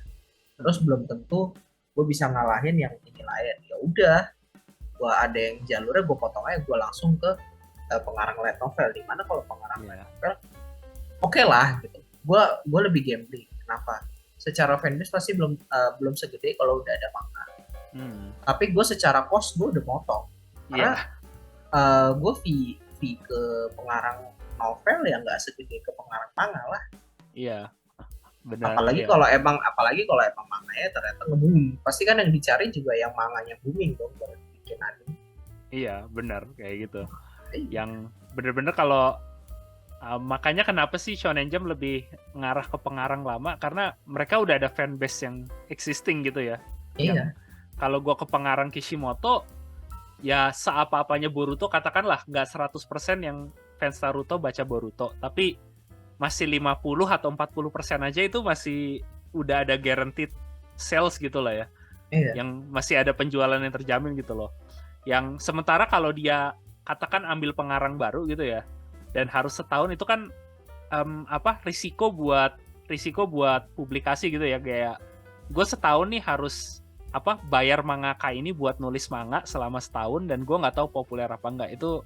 B: terus belum tentu gue bisa ngalahin yang ini lain. Ya udah, gue ada yang jalurnya gue potong aja, gue langsung ke pengarang light novel. Dimana kalau pengarang light novel oke lah gitu, gue lebih gambling. Kenapa? Secara fanbase pasti belum segede kalau udah ada manga. Tapi gue secara cost gue udah motong karena gue fee ke pengarang novel ya nggak segede ke pengarang manga lah.
A: Iya. benar.
B: Apalagi kalau emang manganya ternyata nge-booming. Pasti kan yang dicari juga yang manganya booming dong baru bikin anime.
A: Iya, benar kayak gitu. Yang bener-bener kalau makanya kenapa sih Shonen Jump lebih ngarah ke pengarang lama, karena mereka udah ada fanbase yang existing gitu ya.
B: Iya.
A: Kalau gua ke pengarang Kishimoto, ya seapa-apanya Boruto, katakanlah nggak 100% yang fans Naruto baca Boruto, tapi masih 50 atau 40% aja itu masih udah ada guaranteed sales gitu lah ya.
B: Iya.
A: Yang masih ada penjualan yang terjamin gitu loh. Yang sementara kalau dia katakan ambil pengarang baru gitu ya, dan harus setahun, itu kan risiko buat publikasi gitu ya. Kayak gue setahun nih harus bayar mangaka ini buat nulis manga selama setahun, dan gue nggak tahu populer apa enggak. Itu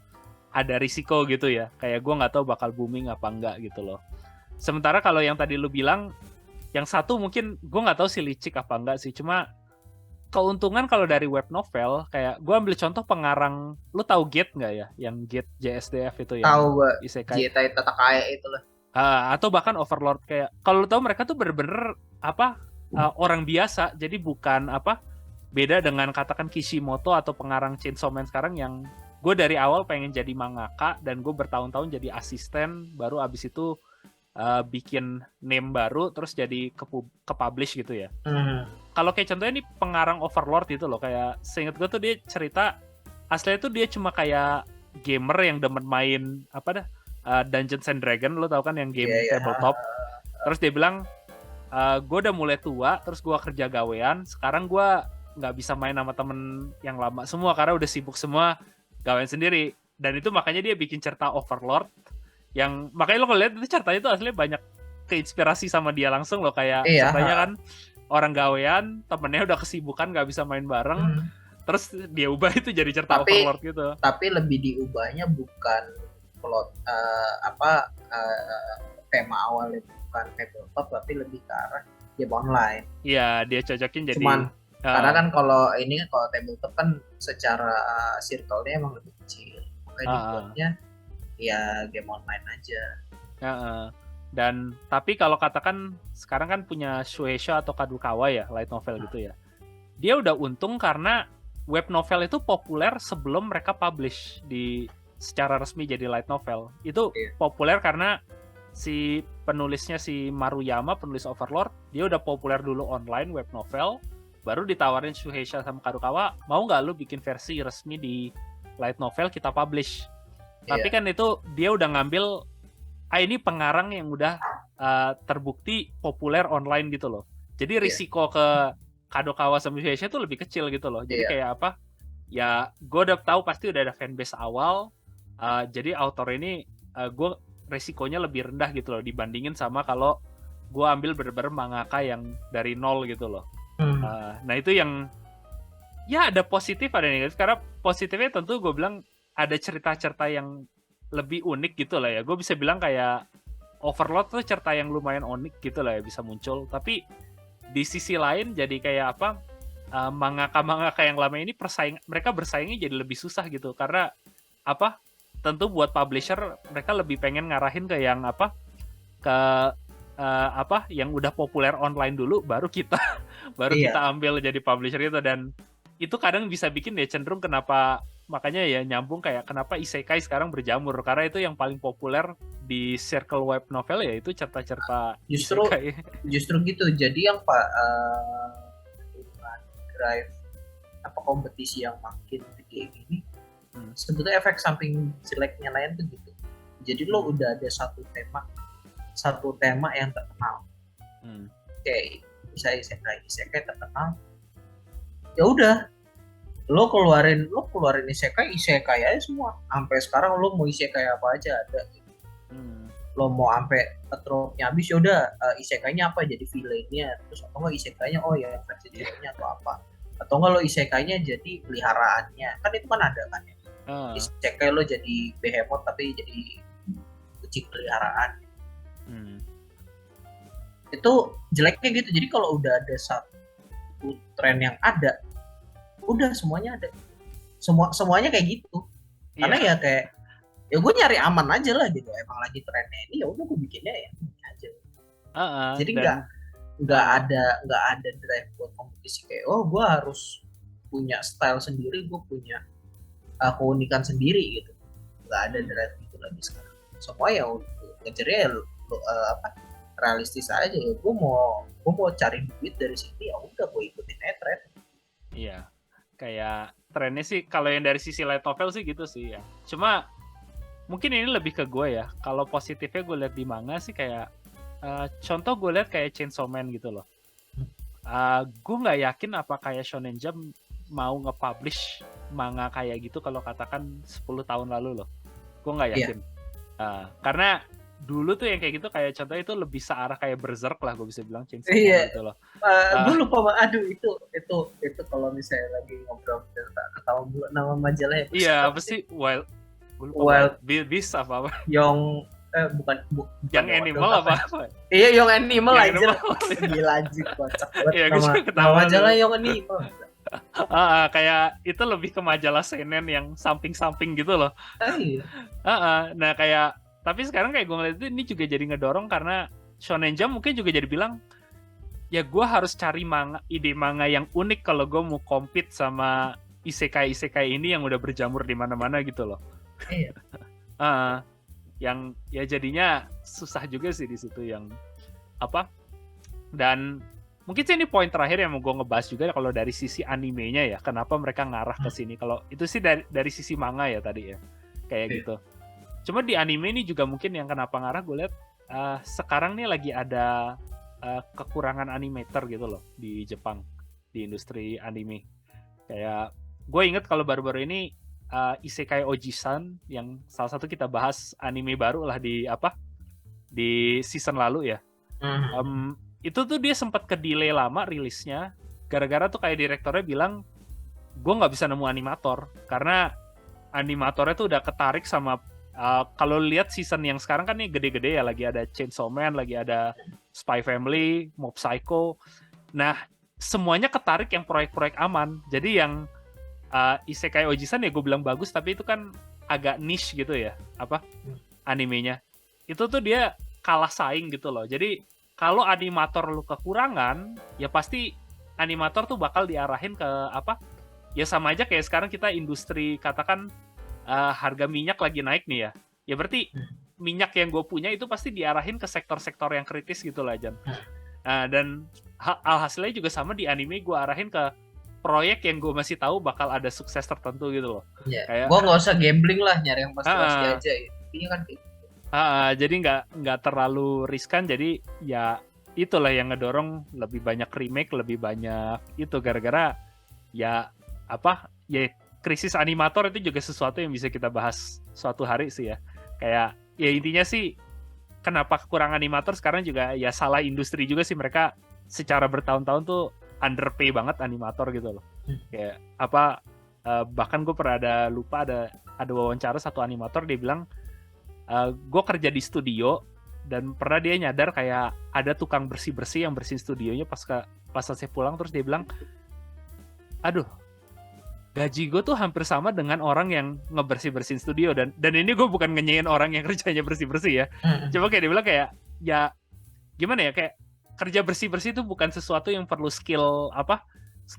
A: ada risiko gitu ya, kayak gue nggak tahu bakal booming apa enggak gitu loh. Sementara kalau yang tadi lu bilang, yang satu mungkin gue nggak tahu sih licik apa enggak sih, cuma keuntungan kalau dari web novel, kayak gue ambil contoh pengarang, lu tahu Gate nggak ya, yang Gate JSDF itu yang
B: tahu gue,
A: Isekai
B: Tatakae itu lah.
A: Atau bahkan Overlord, kayak kalau lu tahu mereka tuh bener-bener orang biasa, jadi bukan beda dengan katakan Kishimoto atau pengarang Chainsaw Man sekarang, yang gue dari awal pengen jadi mangaka dan gue bertahun-tahun jadi asisten, baru abis itu bikin name baru terus jadi ke publish gitu ya. Kalau kayak contohnya nih pengarang Overlord itu loh, kayak seinget gue tuh dia cerita aslinya tuh dia cuma kayak gamer yang demen main Dungeons and Dragons, lo tau kan yang game tabletop. Terus dia bilang, gue udah mulai tua, terus gue kerja gawean, sekarang gue nggak bisa main sama temen yang lama semua karena udah sibuk semua gawean sendiri. Dan itu makanya dia bikin cerita Overlord, yang makanya lo kalau lihat itu ceritanya itu aslinya banyak keinspirasi sama dia langsung loh. Kayak ceritanya kan orang gawean, temennya udah kesibukan nggak bisa main bareng, terus dia ubah itu jadi cerita Overlord gitu.
B: Tapi lebih diubahnya bukan plot tema awalnya bukan tabletop, tapi lebih ke arah game online.
A: Iya, dia cocokin jadi.
B: Cuman karena kan kalau tabletop kan secara circle-nya emang lebih kecil, makanya dibuatnya ya game online aja.
A: Dan tapi kalau katakan sekarang kan punya Shueisha atau Kadokawa ya, light novel gitu ya. Dia udah untung karena web novel itu populer sebelum mereka publish secara resmi jadi light novel. Itu populer karena si penulisnya, si Maruyama, penulis Overlord, dia udah populer dulu online web novel, baru ditawarin Shueisha sama Kadokawa, mau nggak lu bikin versi resmi di light novel, kita publish. Tapi kan itu dia udah ngambil ini pengarang yang udah terbukti populer online gitu loh. Jadi risiko ke Kadokawa sama Shueisha itu lebih kecil gitu loh. Jadi kayak ya gue udah tahu pasti udah ada fanbase awal. Jadi author ini gue resikonya lebih rendah gitu loh dibandingin sama kalau gue ambil bener-bener mangaka yang dari nol gitu loh. Nah itu yang ya ada positif ada negatif. Karena positifnya tentu gue bilang ada cerita-cerita yang lebih unik gitu lah ya. Gue bisa bilang kayak Overlord tuh cerita yang lumayan unik gitu lah ya, bisa muncul. Tapi di sisi lain jadi kayak mangaka-mangaka yang lama ini mereka bersaingnya jadi lebih susah gitu. Karena tentu buat publisher mereka lebih pengen ngarahin ke yang yang udah populer online dulu, baru kita kita ambil jadi publisher itu. Dan itu kadang bisa bikin ya cenderung kenapa, makanya ya nyambung kayak kenapa isekai sekarang berjamur, karena itu yang paling populer di circle web novel ya itu cerita-cerita isekai.
B: Justru gitu. Jadi yang drive kompetisi yang makin gede gini, sebetulnya efek samping jeleknya lain tuh gitu. Jadi lo udah ada satu tema yang terkenal, kayak misalnya isekai terkenal, ya udah lo keluarin isekai aja semua. Sampai sekarang lo mau isekai apa aja ada gitu. Lo mau sampai trope-nya habis, ya udah isekainya apa jadi villain-nya, terus atau enggak isekainya ya versi jeleknya atau apa, atau enggak lo isekainya jadi peliharaannya, kan itu kan ada kan ya. Isekai lo jadi behemoth tapi jadi kucing peliharaan. Itu jeleknya gitu. Jadi kalau udah ada satu tren yang ada, udah semuanya ada, semuanya kayak gitu. Karena ya kayak ya gue nyari aman aja lah gitu. Emang lagi trennya ini, ya udah gue bikinnya ya aja. Jadi
A: dan
B: nggak ada drive buat kompetisi kayak gue harus punya style sendiri, gue punya keunikan sendiri gitu. Nggak ada drive itu lagi sekarang. Semua ya ngejarnya realistis aja ya. Gue mau cari duit dari sini, ya udah gue ikutin tren.
A: Iya, kayak trennya sih kalau yang dari sisi light novel sih gitu sih ya. Cuma mungkin ini lebih ke gue ya. Kalau positifnya gue lihat di manga sih kayak contoh gue lihat kayak Chainsaw Man gitu loh. Gue nggak yakin apa kayak Shonen Jump mau nge-publish manga kayak gitu kalau katakan 10 tahun lalu loh. Gue nggak yakin. Karena dulu tuh yang kayak gitu kayak contohnya itu lebih searah kayak Berserk lah gue bisa bilang Chainsaw Man gitu loh.
B: Gue lupa, aduh itu kalau misalnya lagi ngobrol ketawa nama majalahnya.
A: Iya, apa sih Wild Beast apa?
B: Yang bukan
A: yang Animal apa?
B: Iya, yang Animal aja. Gila anjir, kocak banget. Nama majalah yang Animal.
A: Kayak itu lebih ke majalah seinen yang samping-samping gitu loh. Nah kayak tapi sekarang kayak gue ngeliat itu ini juga jadi ngedorong karena Shonen Jump mungkin juga jadi bilang ya gue harus cari ide manga yang unik kalau gue mau compete sama isekai ini yang udah berjamur di mana-mana gitu loh.
B: Iya.
A: Yang ya jadinya susah juga sih di situ yang apa. Dan mungkin sih ini poin terakhir yang mau gue ngebahas juga kalau dari sisi animenya ya, kenapa mereka ngarah ke sini. Kalau itu sih dari sisi manga ya tadi ya, kayak gitu. Cuma di anime ini juga mungkin yang kenapa ngarah gue lihat sekarang nih lagi ada kekurangan animator gitu loh di Jepang, di industri anime. Kayak gue inget kalau baru-baru ini Isekai Oji-san yang salah satu kita bahas anime baru lah di season lalu ya. Itu tuh dia sempat ke delay lama rilisnya gara-gara tuh kayak direktornya bilang gue nggak bisa nemu animator karena animatornya tuh udah ketarik sama kalau lihat season yang sekarang kan nih gede-gede ya, lagi ada Chainsaw Man, lagi ada Spy Family, Mob Psycho. Nah semuanya ketarik yang proyek-proyek aman. Jadi yang Isekai Oji-san ya gue bilang bagus tapi itu kan agak niche gitu ya animenya. Itu tuh dia kalah saing gitu loh. Jadi kalau animator lu kekurangan, ya pasti animator tuh bakal diarahin ke ya sama aja kayak sekarang kita industri katakan harga minyak lagi naik nih ya. Ya berarti minyak yang gue punya itu pasti diarahin ke sektor-sektor yang kritis gitu lah Jan. Dan alhasilnya juga sama di anime gue arahin ke proyek yang gue masih tahu bakal ada sukses tertentu gitu loh.
B: Kayak gue nggak usah gambling lah, nyari yang pasti-pasti aja. Intinya kan kayak
A: jadi nggak terlalu riskan, jadi ya itulah yang ngedorong lebih banyak remake, lebih banyak itu gara-gara ya krisis animator itu juga sesuatu yang bisa kita bahas suatu hari sih ya. Kayak ya intinya sih kenapa kekurangan animator sekarang juga ya salah industri juga sih, mereka secara bertahun-tahun tuh underpay banget animator gitu loh. Kayak bahkan gue pernah ada wawancara satu animator, dia bilang gue kerja di studio dan pernah dia nyadar kayak ada tukang bersih-bersih yang bersihin studionya pas selesai pulang, terus dia bilang aduh gaji gue tuh hampir sama dengan orang yang ngebersih-bersihin studio, dan ini gue bukan ngenyain orang yang kerjanya bersih-bersih ya. Coba kayak dia bilang kayak ya gimana ya, kayak kerja bersih-bersih itu bukan sesuatu yang perlu skill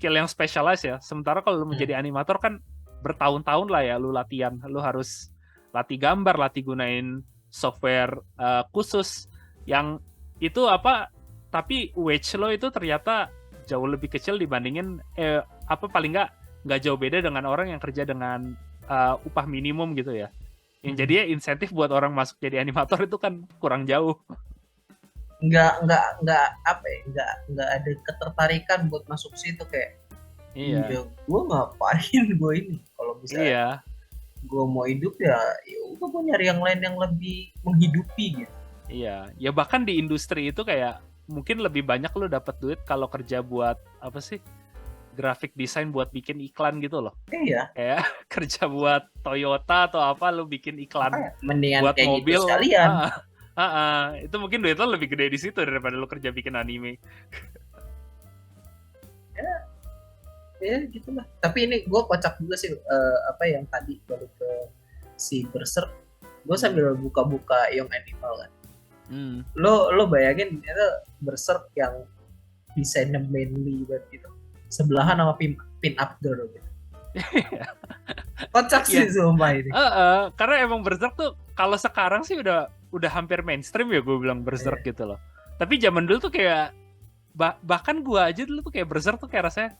A: yang specialized ya. Sementara kalau lu menjadi animator kan bertahun-tahun lah ya lu latihan, lu harus latih gambar, latih gunain software khusus yang itu tapi wage lo itu ternyata jauh lebih kecil dibandingin paling nggak jauh beda dengan orang yang kerja dengan upah minimum gitu ya. Yang jadinya insentif buat orang masuk jadi animator itu kan kurang jauh.
B: Nggak ada ketertarikan buat masuk situ kayak. Iya. Gue ngapain gue ini kalau misalnya gue mau hidup ya udah gue nyari yang lain yang lebih menghidupi gitu.
A: Iya, ya bahkan di industri itu kayak mungkin lebih banyak lo dapat duit kalau kerja buat graphic design buat bikin iklan gitu loh.
B: Iya.
A: Kayak kerja buat Toyota atau lo bikin iklan
B: mendingan
A: buat
B: kayak
A: mobil
B: gitu sekalian.
A: Itu mungkin duit lo lebih gede di situ daripada lo kerja bikin anime.
B: Ya gitulah. Tapi ini gue kocak juga sih yang tadi balik ke si Berserk. Gue sambil buka-buka Young Animal kan. Lo bayangin itu Berserk yang desainnya mainly banget gitu, sebelahan sama pin up girl gitu. Kocak sih sumpah ini.
A: Karena emang Berserk tuh kalau sekarang sih udah hampir mainstream ya, gue bilang Berserk gitu loh. Tapi zaman dulu tuh kayak bahkan gue aja dulu tuh kayak Berserk tuh kayak rasanya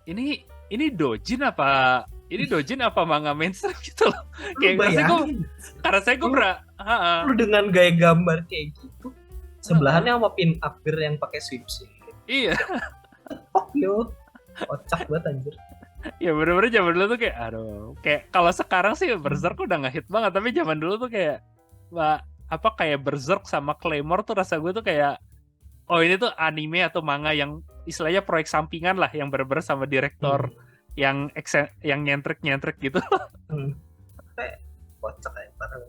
A: ini dojin apa manga mainstream gitu loh. Kayak rasanya gue
B: lu dengan gaya gambar kayak gitu sebelahannya sama pin up girl yang pakai swimsuit.
A: Iya.
B: Fuck yo. Kocak banget anjir.
A: Ya bener-bener zaman dulu tuh kayak aduh, kayak kalau sekarang sih Berserk udah nggak hit banget, tapi zaman dulu tuh kayak kayak Berserk sama Claymore tuh rasa gue tuh kayak oh ini tuh anime atau manga yang istilahnya proyek sampingan lah, yang bener-bener sama direktor yang nyentrik gitu.
B: Kayak kocak ya padahal.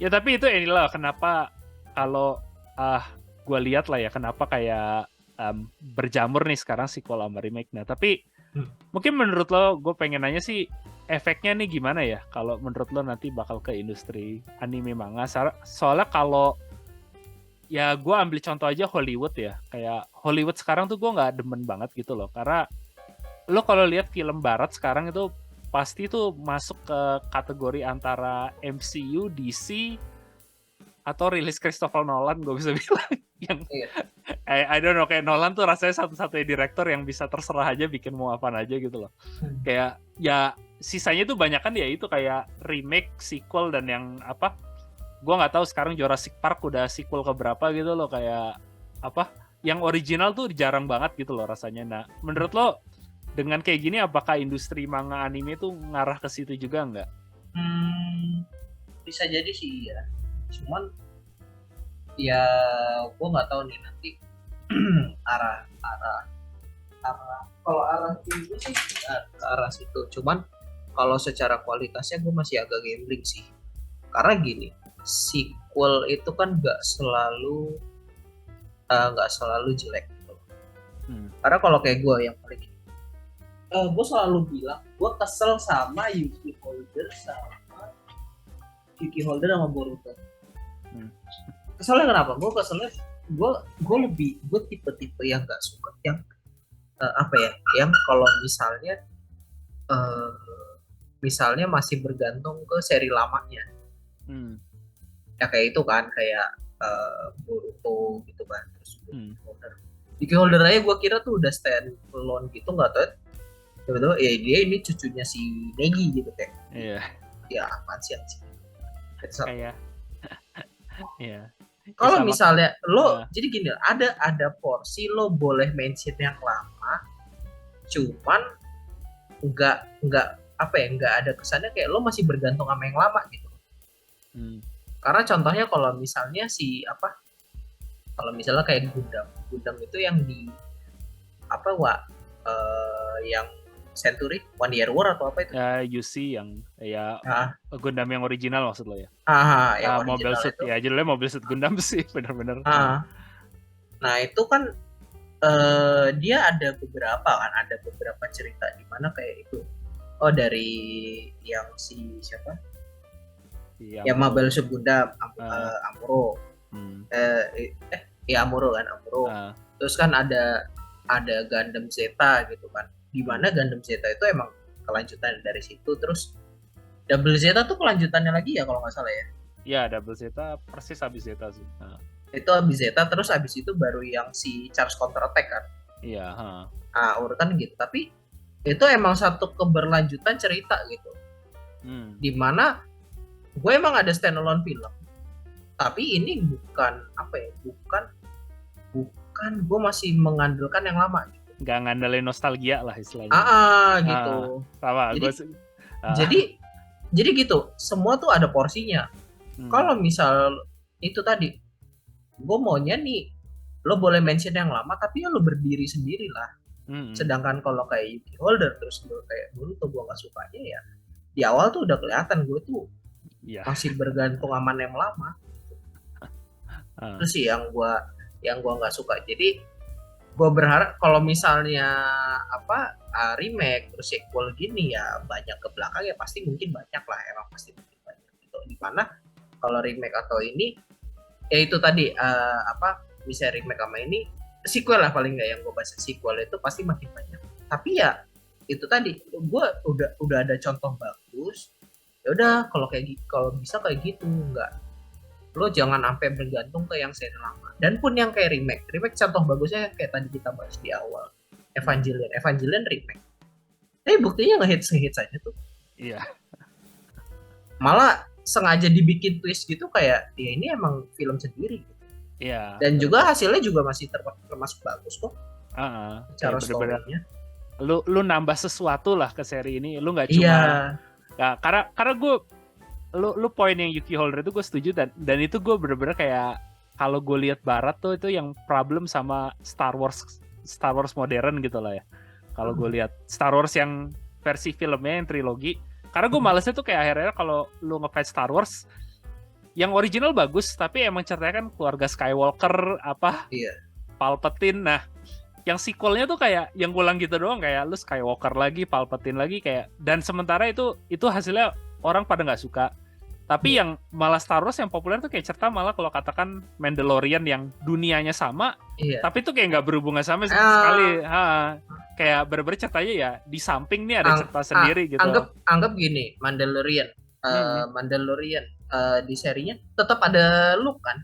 A: Ya tapi itu inilah kenapa kalau gue lihat lah ya kenapa kayak berjamur nih sekarang sequel sama remake. Nah tapi mungkin menurut lo, gue pengen nanya sih efeknya nih gimana ya kalau menurut lo nanti bakal ke industri anime manga. Soalnya kalau ya gue ambil contoh aja Hollywood ya, kayak Hollywood sekarang tuh gue nggak demen banget gitu loh, karena lo kalau lihat film barat sekarang itu pasti tuh masuk ke kategori antara MCU, DC, atau rilis Christopher Nolan, gue bisa bilang yang I don't know, kayak Nolan tuh rasanya satu-satunya direktor yang bisa terserah aja bikin mau apaan aja gitu loh. Kayak ya sisanya tuh banyak kan ya itu kayak remake, sequel, dan yang apa gue nggak tahu sekarang Jurassic Park udah sequel ke berapa gitu loh, kayak apa yang original tuh jarang banget gitu loh rasanya. Nah menurut lo dengan kayak gini apakah industri manga anime tuh ngarah ke situ juga nggak?
B: Bisa jadi sih ya, cuman ya gue nggak tahu nih nanti arah kalau arah itu sih ke arah situ. Cuman kalau secara kualitasnya gue masih agak gambling sih, karena gini, sequel itu kan nggak selalu jelek gitu. Karena kalau kayak gue yang paling gue selalu bilang gue kesel sama Yuki Holder sama Boruto. Keselnya kenapa? Gue tipe yang nggak suka yang yang kalau misalnya masih bergantung ke seri lamanya. Ya kayak itu kan, kayak Boruto gitu kan, terus Yuki Holder aja gue kira tuh udah stand alone gitu, nggak tahu tiba-tiba ya dia ini cucunya si Negi gitu kayak. Ya apaan sih
A: kayak
B: kalau misalnya lo jadi gini, ada porsi lo boleh mention yang lama, cuman nggak ada kesannya kayak lo masih bergantung sama yang lama gitu. Karena contohnya kalau misalnya kalau misalnya kayak Gundam itu yang di yang Century One Year War atau apa itu?
A: UC yang Gundam yang original maksud lo ya?
B: Yang
A: Mobile Suit
B: itu.
A: Ya judulnya Mobile Suit Gundam sih benar-benar.
B: Nah itu kan dia ada beberapa cerita di mana kayak itu. Oh dari yang si siapa? Yang Mobile Suit Gundam Amuro. Amuro kan Amuro. Terus kan ada Gundam Zeta gitu kan. Di mana Gundam Zeta itu emang kelanjutan dari situ. Terus Double Zeta tuh kelanjutannya lagi ya kalau nggak salah ya.
A: Iya, Double Zeta persis habis Zeta sih.
B: Itu habis Zeta, terus habis itu baru yang si Charge Counter Attack kan.
A: Iya.
B: Urutan gitu. Tapi itu emang satu keberlanjutan cerita gitu. Dimana gue emang ada standalone film. Tapi ini bukan gue masih mengandalkan yang lama gitu.
A: Nggak ngandelin nostalgia lah istilahnya.
B: Gitu.
A: Sama.
B: Jadi gitu, semua tuh ada porsinya. Kalau misal itu tadi, gue maunya nih, lo boleh mention yang lama, tapi ya lo berdiri sendiri lah. Sedangkan kalau kayak Yuki Holder, terus gue kayak Boruto, gue gak sukanya ya, di awal tuh udah kelihatan gue tuh masih bergantung aman yang lama. Itu sih yang gue gak suka. Jadi gue berharap kalau misalnya remake terus sequel gini ya banyak ke belakang ya pasti mungkin banyak lah, emang pasti mungkin banyak gitu. Mana kalau remake atau ini ya itu tadi bisa remake sama ini sequel lah paling nggak, yang gue bahas sequel itu pasti makin banyak. Tapi ya itu tadi gue udah ada contoh bagus, ya udah kalau bisa kayak gitu, nggak, lo jangan sampai bergantung ke yang seri lama. Dan pun yang kayak remake contoh bagusnya kayak tadi kita bahas di awal, Evangelion remake, buktinya ngehits aja tuh.
A: Iya.
B: Malah sengaja dibikin twist gitu, kayak ya ini emang film sendiri gitu.
A: Iya.
B: Dan juga hasilnya juga masih termasuk bagus kok. Cara story-nya.
A: Lu nambah sesuatu lah ke seri ini. Lu nggak cuma. Iya. Karena gue, lu poin yang Yuki Holder itu gue setuju, dan itu gue bener-bener kayak kalau gue lihat Barat tuh itu yang problem sama Star Wars modern gitu lah ya. Kalau gue lihat Star Wars yang versi filmnya yang trilogi, karena gue malesnya tuh kayak akhirnya kalau lu ngefans Star Wars yang original bagus, tapi emang ceritanya kan keluarga Skywalker Palpatine. Nah, yang sequelnya tuh kayak yang ulang gitu doang, kayak lu Skywalker lagi, Palpatine lagi, kayak, dan sementara itu hasilnya orang pada nggak suka. Tapi yang malah Star Wars yang populer tuh kayak cerita malah kalau katakan Mandalorian yang dunianya sama, tapi tuh kayak nggak berhubungan sama sekali. Kayak bener-bener ceritanya ya di samping nih ada cerita sendiri gitu.
B: Anggap gini, Mandalorian di serinya tetap ada Luke kan?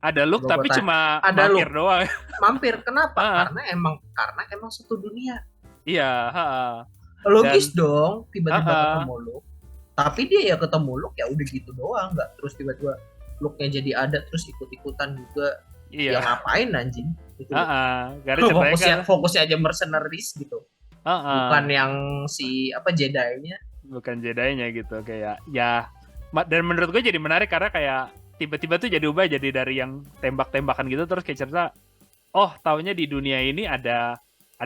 A: Ada Luke tapi cuma mampir doang.
B: Mampir, kenapa? Karena emang satu dunia.
A: Iya.
B: Logis dong, tiba-tiba ketemu Luke. Tapi dia ya ketemu Luke ya udah gitu doang, nggak terus tiba-tiba Luke-nya jadi ada terus ikut-ikutan juga.
A: Iya.
B: Ya ngapain anjing? Gitu. Fokusnya aja mercenaries gitu. Bukan yang si Jedi-nya.
A: Bukan Jedi-nya gitu, kayak ya. Dan menurut gue jadi menarik karena kayak tiba-tiba tuh jadi ubah jadi dari yang tembak-tembakan gitu terus kayak cerita, oh taunya di dunia ini ada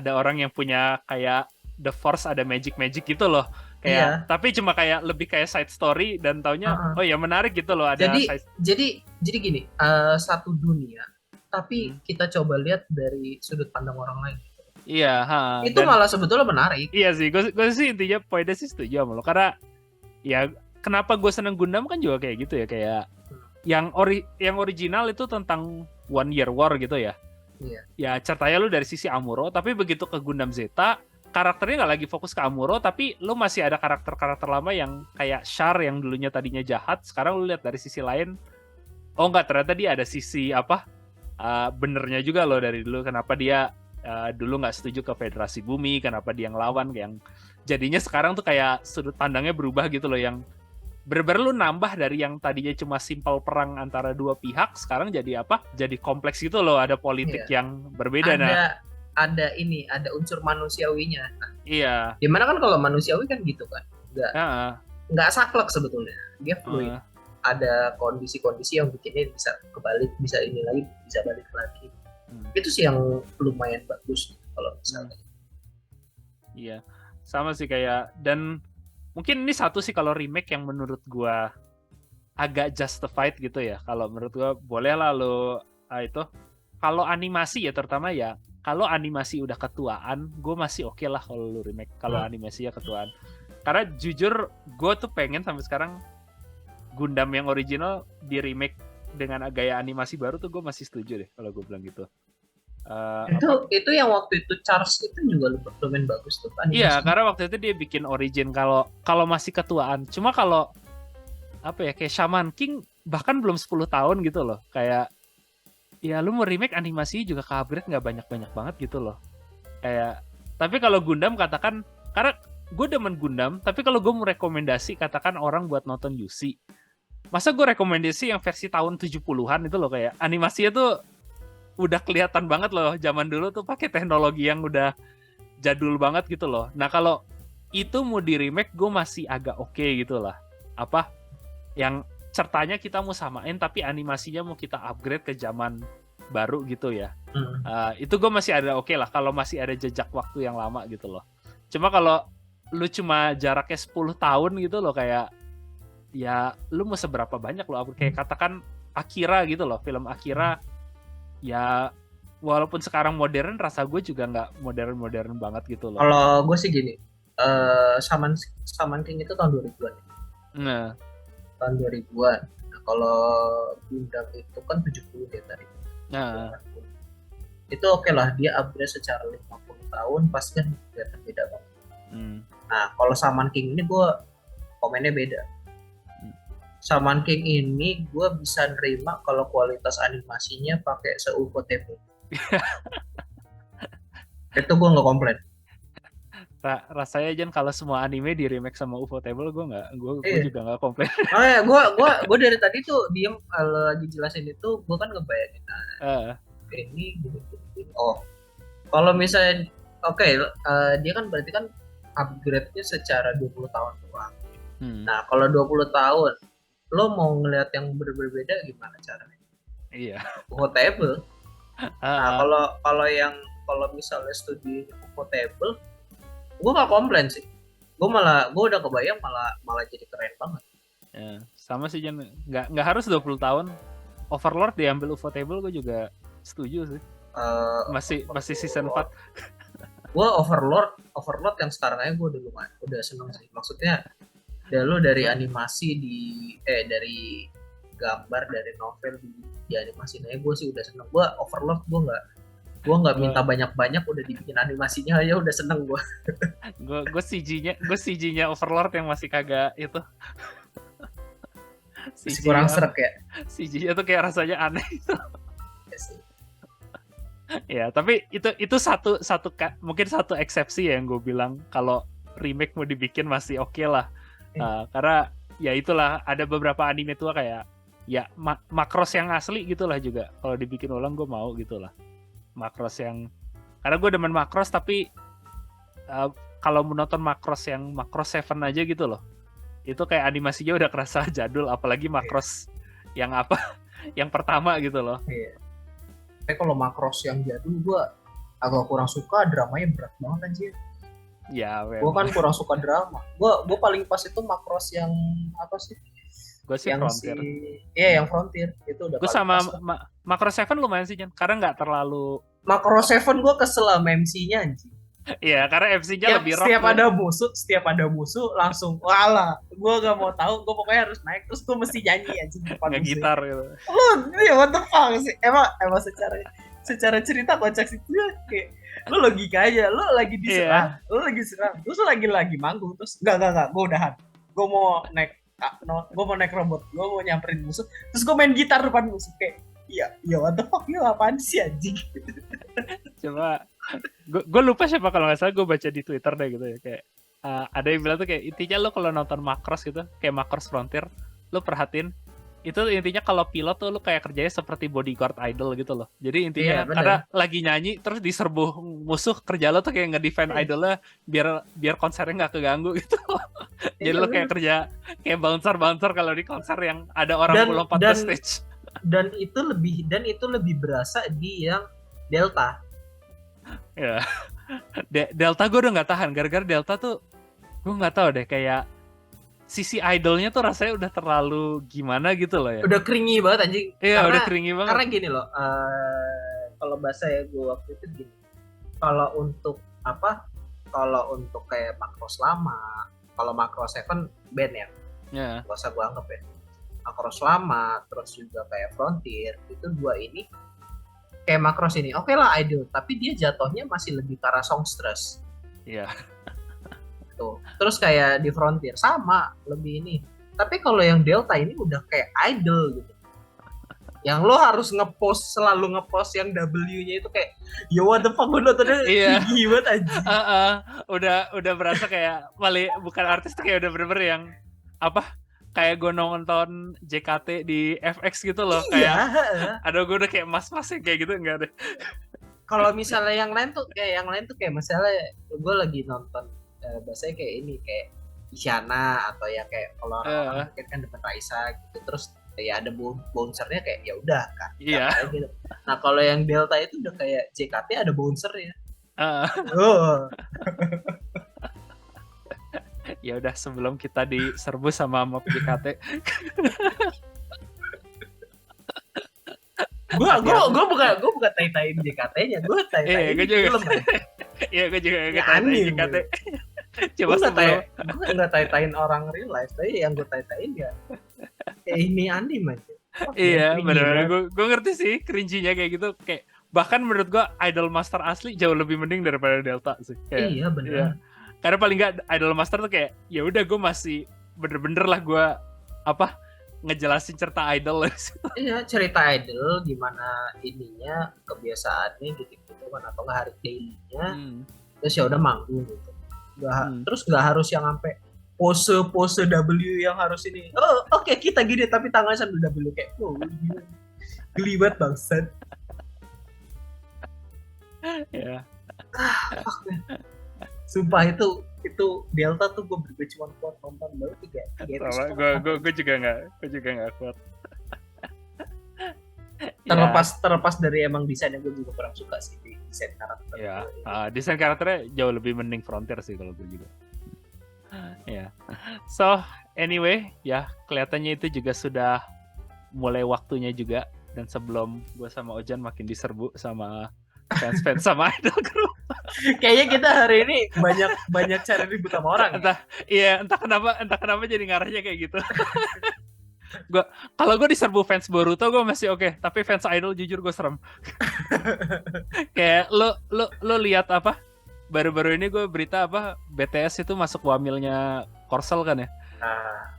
A: orang yang punya kayak the Force, ada magic gitu loh. Kayak tapi cuma kayak lebih kayak side story, dan taunya oh ya menarik gitu loh, ada
B: jadi gini, satu dunia tapi kita coba lihat dari sudut pandang orang lain.
A: Iya,
B: itu malah sebetulnya menarik.
A: Iya sih, gue sih intinya poinnya sih setuju sama lo, karena ya kenapa gue seneng Gundam kan juga kayak gitu ya, kayak yang original itu tentang One Year War gitu ya.
B: Iya.
A: Ya ceritanya lu dari sisi Amuro, tapi begitu ke Gundam Zeta karakternya nggak lagi fokus ke Amuro, tapi lu masih ada karakter lama yang kayak Char yang dulunya tadinya jahat, sekarang lu lihat dari sisi lain, oh enggak, ternyata dia ada sisi benernya juga loh dari dulu, kenapa dia dulu nggak setuju ke Federasi Bumi, kenapa dia ngelawan, yang jadinya sekarang tuh kayak sudut pandangnya berubah gitu loh, yang bener-bener lu nambah dari yang tadinya cuma simpel perang antara dua pihak, sekarang jadi jadi kompleks gitu loh, ada politik yang berbeda.
B: Ada unsur manusiawinya.
A: Iya.
B: Dimana kan kalau manusiawi kan gitu kan, nggak saklek sebetulnya, dia fluid. Ada kondisi-kondisi yang bikinnya bisa kebalik, bisa ini lagi, bisa balik lagi. Itu sih yang lumayan bagus kalau misalnya.
A: Iya, sama sih kayak, dan mungkin ini satu sih kalau remake yang menurut gua agak justified gitu ya. Kalau menurut gua boleh lah lo itu. Kalau animasi ya terutama ya, kalau animasi udah ketuaan, gue masih oke lah kalau lo remake. Kalau animasinya ketuaan, karena jujur gue tuh pengen sampai sekarang Gundam yang original di remake dengan gaya animasi baru tuh gue masih setuju deh kalau gue bilang gitu.
B: Itu yang waktu itu Charles itu juga lumayan bagus tuh animasi.
A: Iya, karena waktu itu dia bikin origin kalau masih ketuaan. Cuma kalau kayak Shaman King bahkan belum 10 tahun gitu loh. Kayak ya lu mau remake animasi juga ke-upgrade nggak banyak-banyak banget gitu loh. Kayak, tapi kalau Gundam katakan, karena gue demen Gundam, tapi kalau gue mau rekomendasi katakan orang buat nonton UC, masa gue rekomendasi yang versi tahun 70-an itu loh, kayak animasinya tuh udah kelihatan banget loh, zaman dulu tuh pakai teknologi yang udah jadul banget gitu loh. Nah kalau itu mau di remake gue masih agak oke gitu lah. Yang ceritanya kita mau samain tapi animasinya mau kita upgrade ke zaman baru gitu ya. Itu gue masih ada oke lah kalau masih ada jejak waktu yang lama gitu loh. Cuma kalau lu cuma jaraknya 10 tahun gitu loh, kayak ya lu mau seberapa banyak lo upgrade, kayak katakan Akira gitu loh, film Akira ya walaupun sekarang modern, rasa gue juga nggak modern banget gitu loh.
B: Kalau gue sih gini, Shaman King itu tahun 2000-an.
A: Nah,
B: tahun 2000-an. Nah, kalau Gundam itu kan 70 deh tadi.
A: Nah,
B: itu oke lah, dia upgrade secara 50 tahun pasti kan kelihatan beda banget. Nah, kalau Shaman King ini gue komennya beda. Shaman King ini gue bisa nerima kalau kualitas animasinya pakai se-ufotable. Itu gue nggak komplain.
A: Rasanya Jan kalau semua anime di remake sama ufotable gue juga nggak komplain.
B: Oh ya, gue dari tadi tuh diem kalau lagi jelasin itu gue kan ngebayangin ini gitu. Oh, kalau misalnya dia kan berarti kan upgrade-nya secara 20 tahun doang. Nah, kalau 20 tahun lo mau ngelihat yang berbeda gimana caranya?
A: Iya.
B: Ufotable. Nah, kalau misalnya studi ufotable, gue nggak komplain sih. Gue udah kebayang malah jadi keren banget.
A: Ya, sama sih Jan, nggak harus 20 tahun. Overlord diambil ufotable gue juga setuju sih. Masih season 4.
B: Gue Overlord yang sekarang aja gue udah seneng sih. Maksudnya dari animasi dari gambar, dari novel di animasinya gue sih udah seneng. Gue Overlord gue nggak minta banyak-banyak, udah dibikin animasinya aja udah seneng gue.
A: gue CG-nya Overlord yang masih kagak itu.
B: Masih kurang serak ya.
A: CG-nya tuh kayak rasanya aneh itu. Ya, tapi itu mungkin satu eksepsi ya yang gue bilang kalau remake mau dibikin masih oke lah. Karena ya itulah, ada beberapa anime tua kayak ya Macross yang asli gitulah juga. Kalau dibikin ulang gue mau gitulah. Macross yang, karena gue demen Macross, tapi kalau menonton Macross yang Macross 7 aja gitu loh, itu kayak animasinya udah kerasa jadul, apalagi Macross yang yang pertama gitu loh.
B: Tapi kalau Macross yang jadul gue agak kurang suka, dramanya berat banget anjir.
A: Ya,
B: gue kan kurang suka drama. Gue paling pas itu Macross yang apa sih?
A: Gue sih Frontier.
B: Iya, yang Frontier itu udah.
A: Gue sama Macross 7 lumayan sih Jan, karena nggak terlalu.
B: Macross 7 gue kesel sama MC-nya anjing.
A: Iya, karena MC-nya lebih rock.
B: Setiap ada musuh langsung wala. Gue gak mau tahu, gue pokoknya harus naik terus gue mesti nyanyi anjing depan musuh.
A: Gitar gitu.
B: Lu, ya what the fuck sih? Emang secara cerita kocak sih, kayak lu logika aja, lu lagi diserang, terus lu lagi manggung, terus enggak, gue udahan, gue mau naik robot, gue mau nyamperin musuh, terus gue main gitar depan musuh, kayak iya what the fuck, lu apaan sih anjing?
A: Coba gue lupa siapa, kalau nggak salah gue baca di Twitter deh gitu ya, kayak ada yang bilang tuh kayak intinya lo kalau nonton Macross gitu, kayak Macross Frontier, lo perhatiin itu intinya kalau pilot tuh lo kayak kerjanya seperti bodyguard idol gitu loh. Jadi intinya karena lagi nyanyi terus diserbu musuh, kerja lo tuh kayak ngedefend idolnya biar konsernya nggak keganggu gitu. Jadi lo kayak kerja kayak bouncer kalau di konser yang ada orang lompat ke stage.
B: Dan itu lebih berasa di yang Delta.
A: Ya, Delta gue udah nggak tahan, gara-gara Delta tuh gue nggak tahu deh, kayak sisi idolnya tuh rasanya udah terlalu gimana gitu loh ya.
B: Udah keringi banget anjing.
A: Iya, udah keringi banget.
B: Karena gini loh, kalau bahasa ya gue waktu itu gini, kalau untuk kayak Macross lama, kalau Macross 7 band ya, gak usah gue anggap ya. Macross lama, terus juga kayak Frontier, itu dua ini kayak Macross ini oke lah idol, tapi dia jatuhnya masih lebih ke arah songstress.
A: Iya.
B: Tuh. Terus kayak di Frontier sama lebih ini. Tapi kalau yang Delta ini udah kayak idol gitu. Yang lo harus selalu ngepost yang W-nya itu kayak ya what the fuck, gue nontonnya tinggi banget aja.
A: Udah berasa kayak bukan artis tuh, kayak udah bener-bener yang kayak gue nonton JKT di FX gitu loh. Kayak aduh, gue udah kayak mas-masnya kayak gitu, enggak deh.
B: Kalau misalnya yang lain tuh kayak misalnya gue lagi nonton bahasanya kayak ini, kayak Isyana, atau ya kayak kalau orang mungkin kan depan Raisa gitu, terus ya ada bouncernya kayak ya udah kan.
A: Iya.
B: Gitu. Nah kalau yang Delta itu udah kayak JKT ada bouncernya.
A: Ya udah, sebelum kita diserbu sama mob JKT.
B: gue bukan tai-tain JKT-nya, gue tai-tain film.
A: Iya, gue juga tai-tain JKT. Coba
B: gue nggak tai-tain orang real life, tapi yang gue tai-tain ya ini anime aja.
A: Iya, benar. Gue ngerti sih cringy-nya kayak gitu. Kayak bahkan menurut gue Idol Master asli jauh lebih mending daripada Delta sih. Kayak,
B: iya benar.
A: Iya. Karena paling nggak Idol Master tuh kayak ya udah gue masih bener-bener lah gue ngejelasin cerita idol.
B: Iya, cerita idol gimana ininya, kebiasaannya gitu kan, atau nggak hari daily-nya. Terus ya udah manggung gitu. Terus nggak harus yang sampai pose W yang harus ini. Oh, oke, kita gini tapi tangannya sambil W kayak geli banget bangsat.
A: Ya.
B: Sumpah itu Delta tuh gue cuma kuat nonton baru 3
A: episode. Gue juga nggak kuat.
B: Terlepas dari emang desainnya, gue juga kurang suka sih desain karakter.
A: Ya, desain karakternya jauh lebih mending Frontier sih kalau gue juga. Ya, so anyway ya kelihatannya itu juga sudah mulai waktunya juga, dan sebelum gue sama Ojan makin diserbu sama fans sama idol group.
B: Kayaknya kita hari ini banyak cari ribut sama orang.
A: Entah kenapa jadi ngarahnya kayak gitu. Kalau gue diserbu fans Boruto gue masih oke, tapi fans idol jujur gue serem. Kayak lo lihat baru-baru ini gue berita BTS itu masuk wamilnya Korsel kan ya.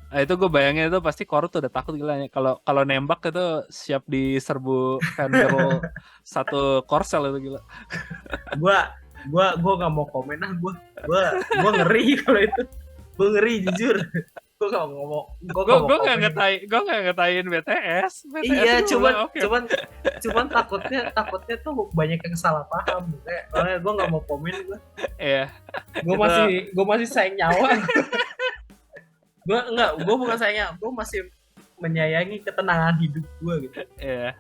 A: Nah, itu gue bayangin itu pasti Korut udah takut gila. Kalau nembak itu siap diserbu fangirl satu Korsel itu gila.
B: Gue nggak mau komen gue ngeri kalau itu. Gue ngeri jujur. Gue nggak
A: ngetain BTS.
B: Iya, cuman takutnya tuh banyak yang salah paham. Kayak gue nggak mau komen gue.
A: Iya.
B: Gue masih sayang nyawa. Gue bukan sayang, gue masih menyayangi ketenangan hidup gue gitu.
A: Iya.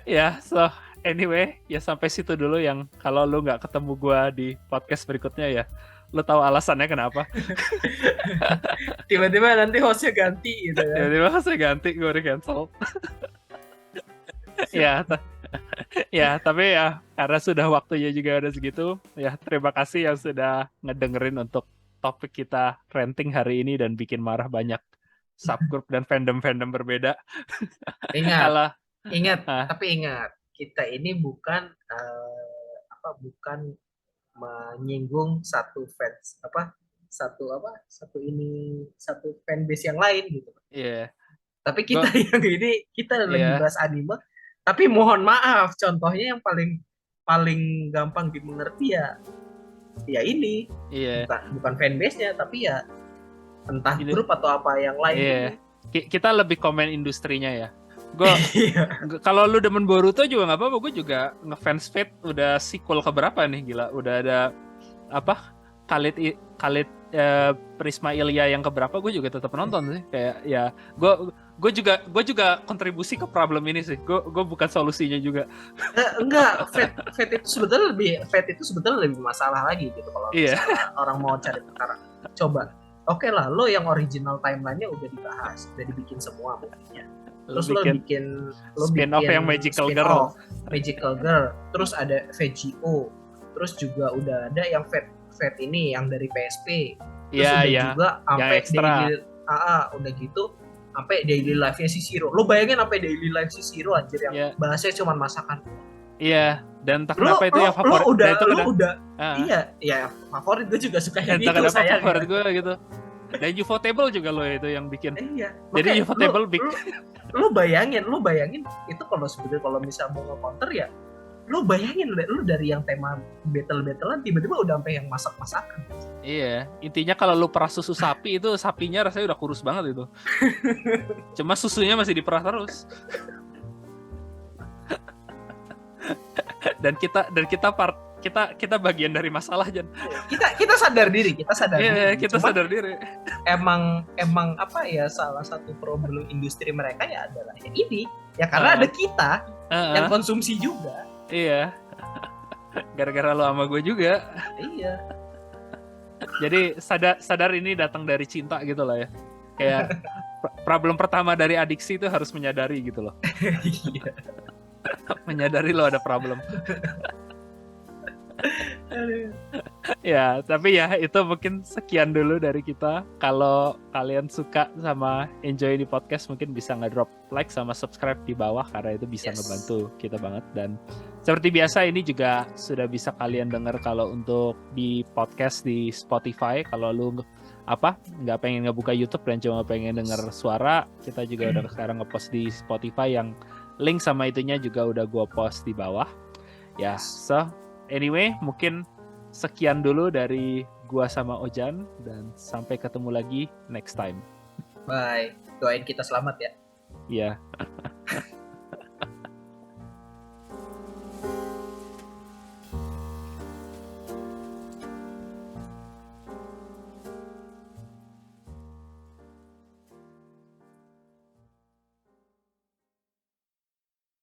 A: Ya, so anyway, ya sampai situ dulu yang kalau lu nggak ketemu gue di podcast berikutnya ya, lu tahu alasannya kenapa.
B: Tiba-tiba nanti hostnya ganti gitu ya.
A: Tiba-tiba hostnya ganti, gue di cancel. Ya, tapi ya karena sudah waktunya juga udah segitu, ya terima kasih yang sudah ngedengerin untuk topik kita ranting hari ini dan bikin marah banyak subgroup dan fandom berbeda.
B: Ingat, tapi ingat, kita ini bukan menyinggung satu fanbase yang lain gitu.
A: Iya. Yeah.
B: Tapi kita lagi bahas anime. Tapi mohon maaf, contohnya yang paling gampang dimengerti ya ini.
A: Iya.
B: Bukan fanbase-nya, tapi ya entah grup atau apa yang lain.
A: Iya. Kita lebih komen industrinya ya. Gue kalau lu demen Boruto juga nggak apa-apa, gue juga ngefans Fate udah sequel keberapa nih gila, udah ada Khalid Prisma Ilya yang keberapa, gue juga tetap nonton sih. Kayak ya gue juga kontribusi ke problem ini sih. Gue bukan solusinya juga.
B: Enggak, Fate itu sebetulnya lebih masalah lagi gitu kalau orang mau cari perkara. Coba, oke lah, lo yang original timeline-nya udah dibahas, udah dibikin semua movie-nya. Terus lo bikin
A: spin-off yang Magical Girl.
B: Terus ada VGO. Terus juga udah ada yang Fate ini yang dari PSP. Terus juga sampai daily udah gitu sampai daily life-nya si Shiro. Lo bayangin sampai daily life si Shiro anjir yang bahasnya cuma masakan.
A: Iya, dan tak kenapa itu yang favorit.
B: Iya, favorit gue juga suka yang itu.
A: Favorit gue gitu. Dan Ufotable juga lo itu yang bikin.
B: Iya.
A: Jadi Ufotable
B: lu bayangin itu kalau misalnya mau nge-counter ya, lu bayangin lu dari yang tema battle-battlean tiba-tiba udah sampai yang masak-masakan.
A: Iya, intinya kalau lu perah susu sapi itu sapinya rasanya udah kurus banget itu. Cuma susunya masih diperah terus. dan kita bagian dari masalah, Jan.
B: Kita sadar diri.
A: Kita sadar diri.
B: Emang salah satu problem industri mereka ya adalah ya ini. Ya karena ada kita yang konsumsi juga.
A: Iya. Gara-gara lo sama gue juga.
B: Iya.
A: Jadi sadar ini datang dari cinta gitu lah ya. Kayak problem pertama dari adiksi itu harus menyadari gitu loh.
B: Iya.
A: Menyadari lo ada problem. Ya, tapi ya itu mungkin sekian dulu dari kita. Kalau kalian suka sama enjoy di podcast, mungkin bisa nge-drop like sama subscribe di bawah karena itu bisa ngebantu kita banget. Dan seperti biasa ini juga sudah bisa kalian dengar kalau untuk di podcast di Spotify. Kalau lu nggak pengen ngebuka YouTube dan cuma pengen denger suara, kita juga udah sekarang ngepost di Spotify yang link sama itunya juga udah gua post di bawah. Ya, so anyway, mungkin sekian dulu dari gua sama Ojan dan sampai ketemu lagi next time.
B: Bye. Doain kita selamat ya.
A: Iya.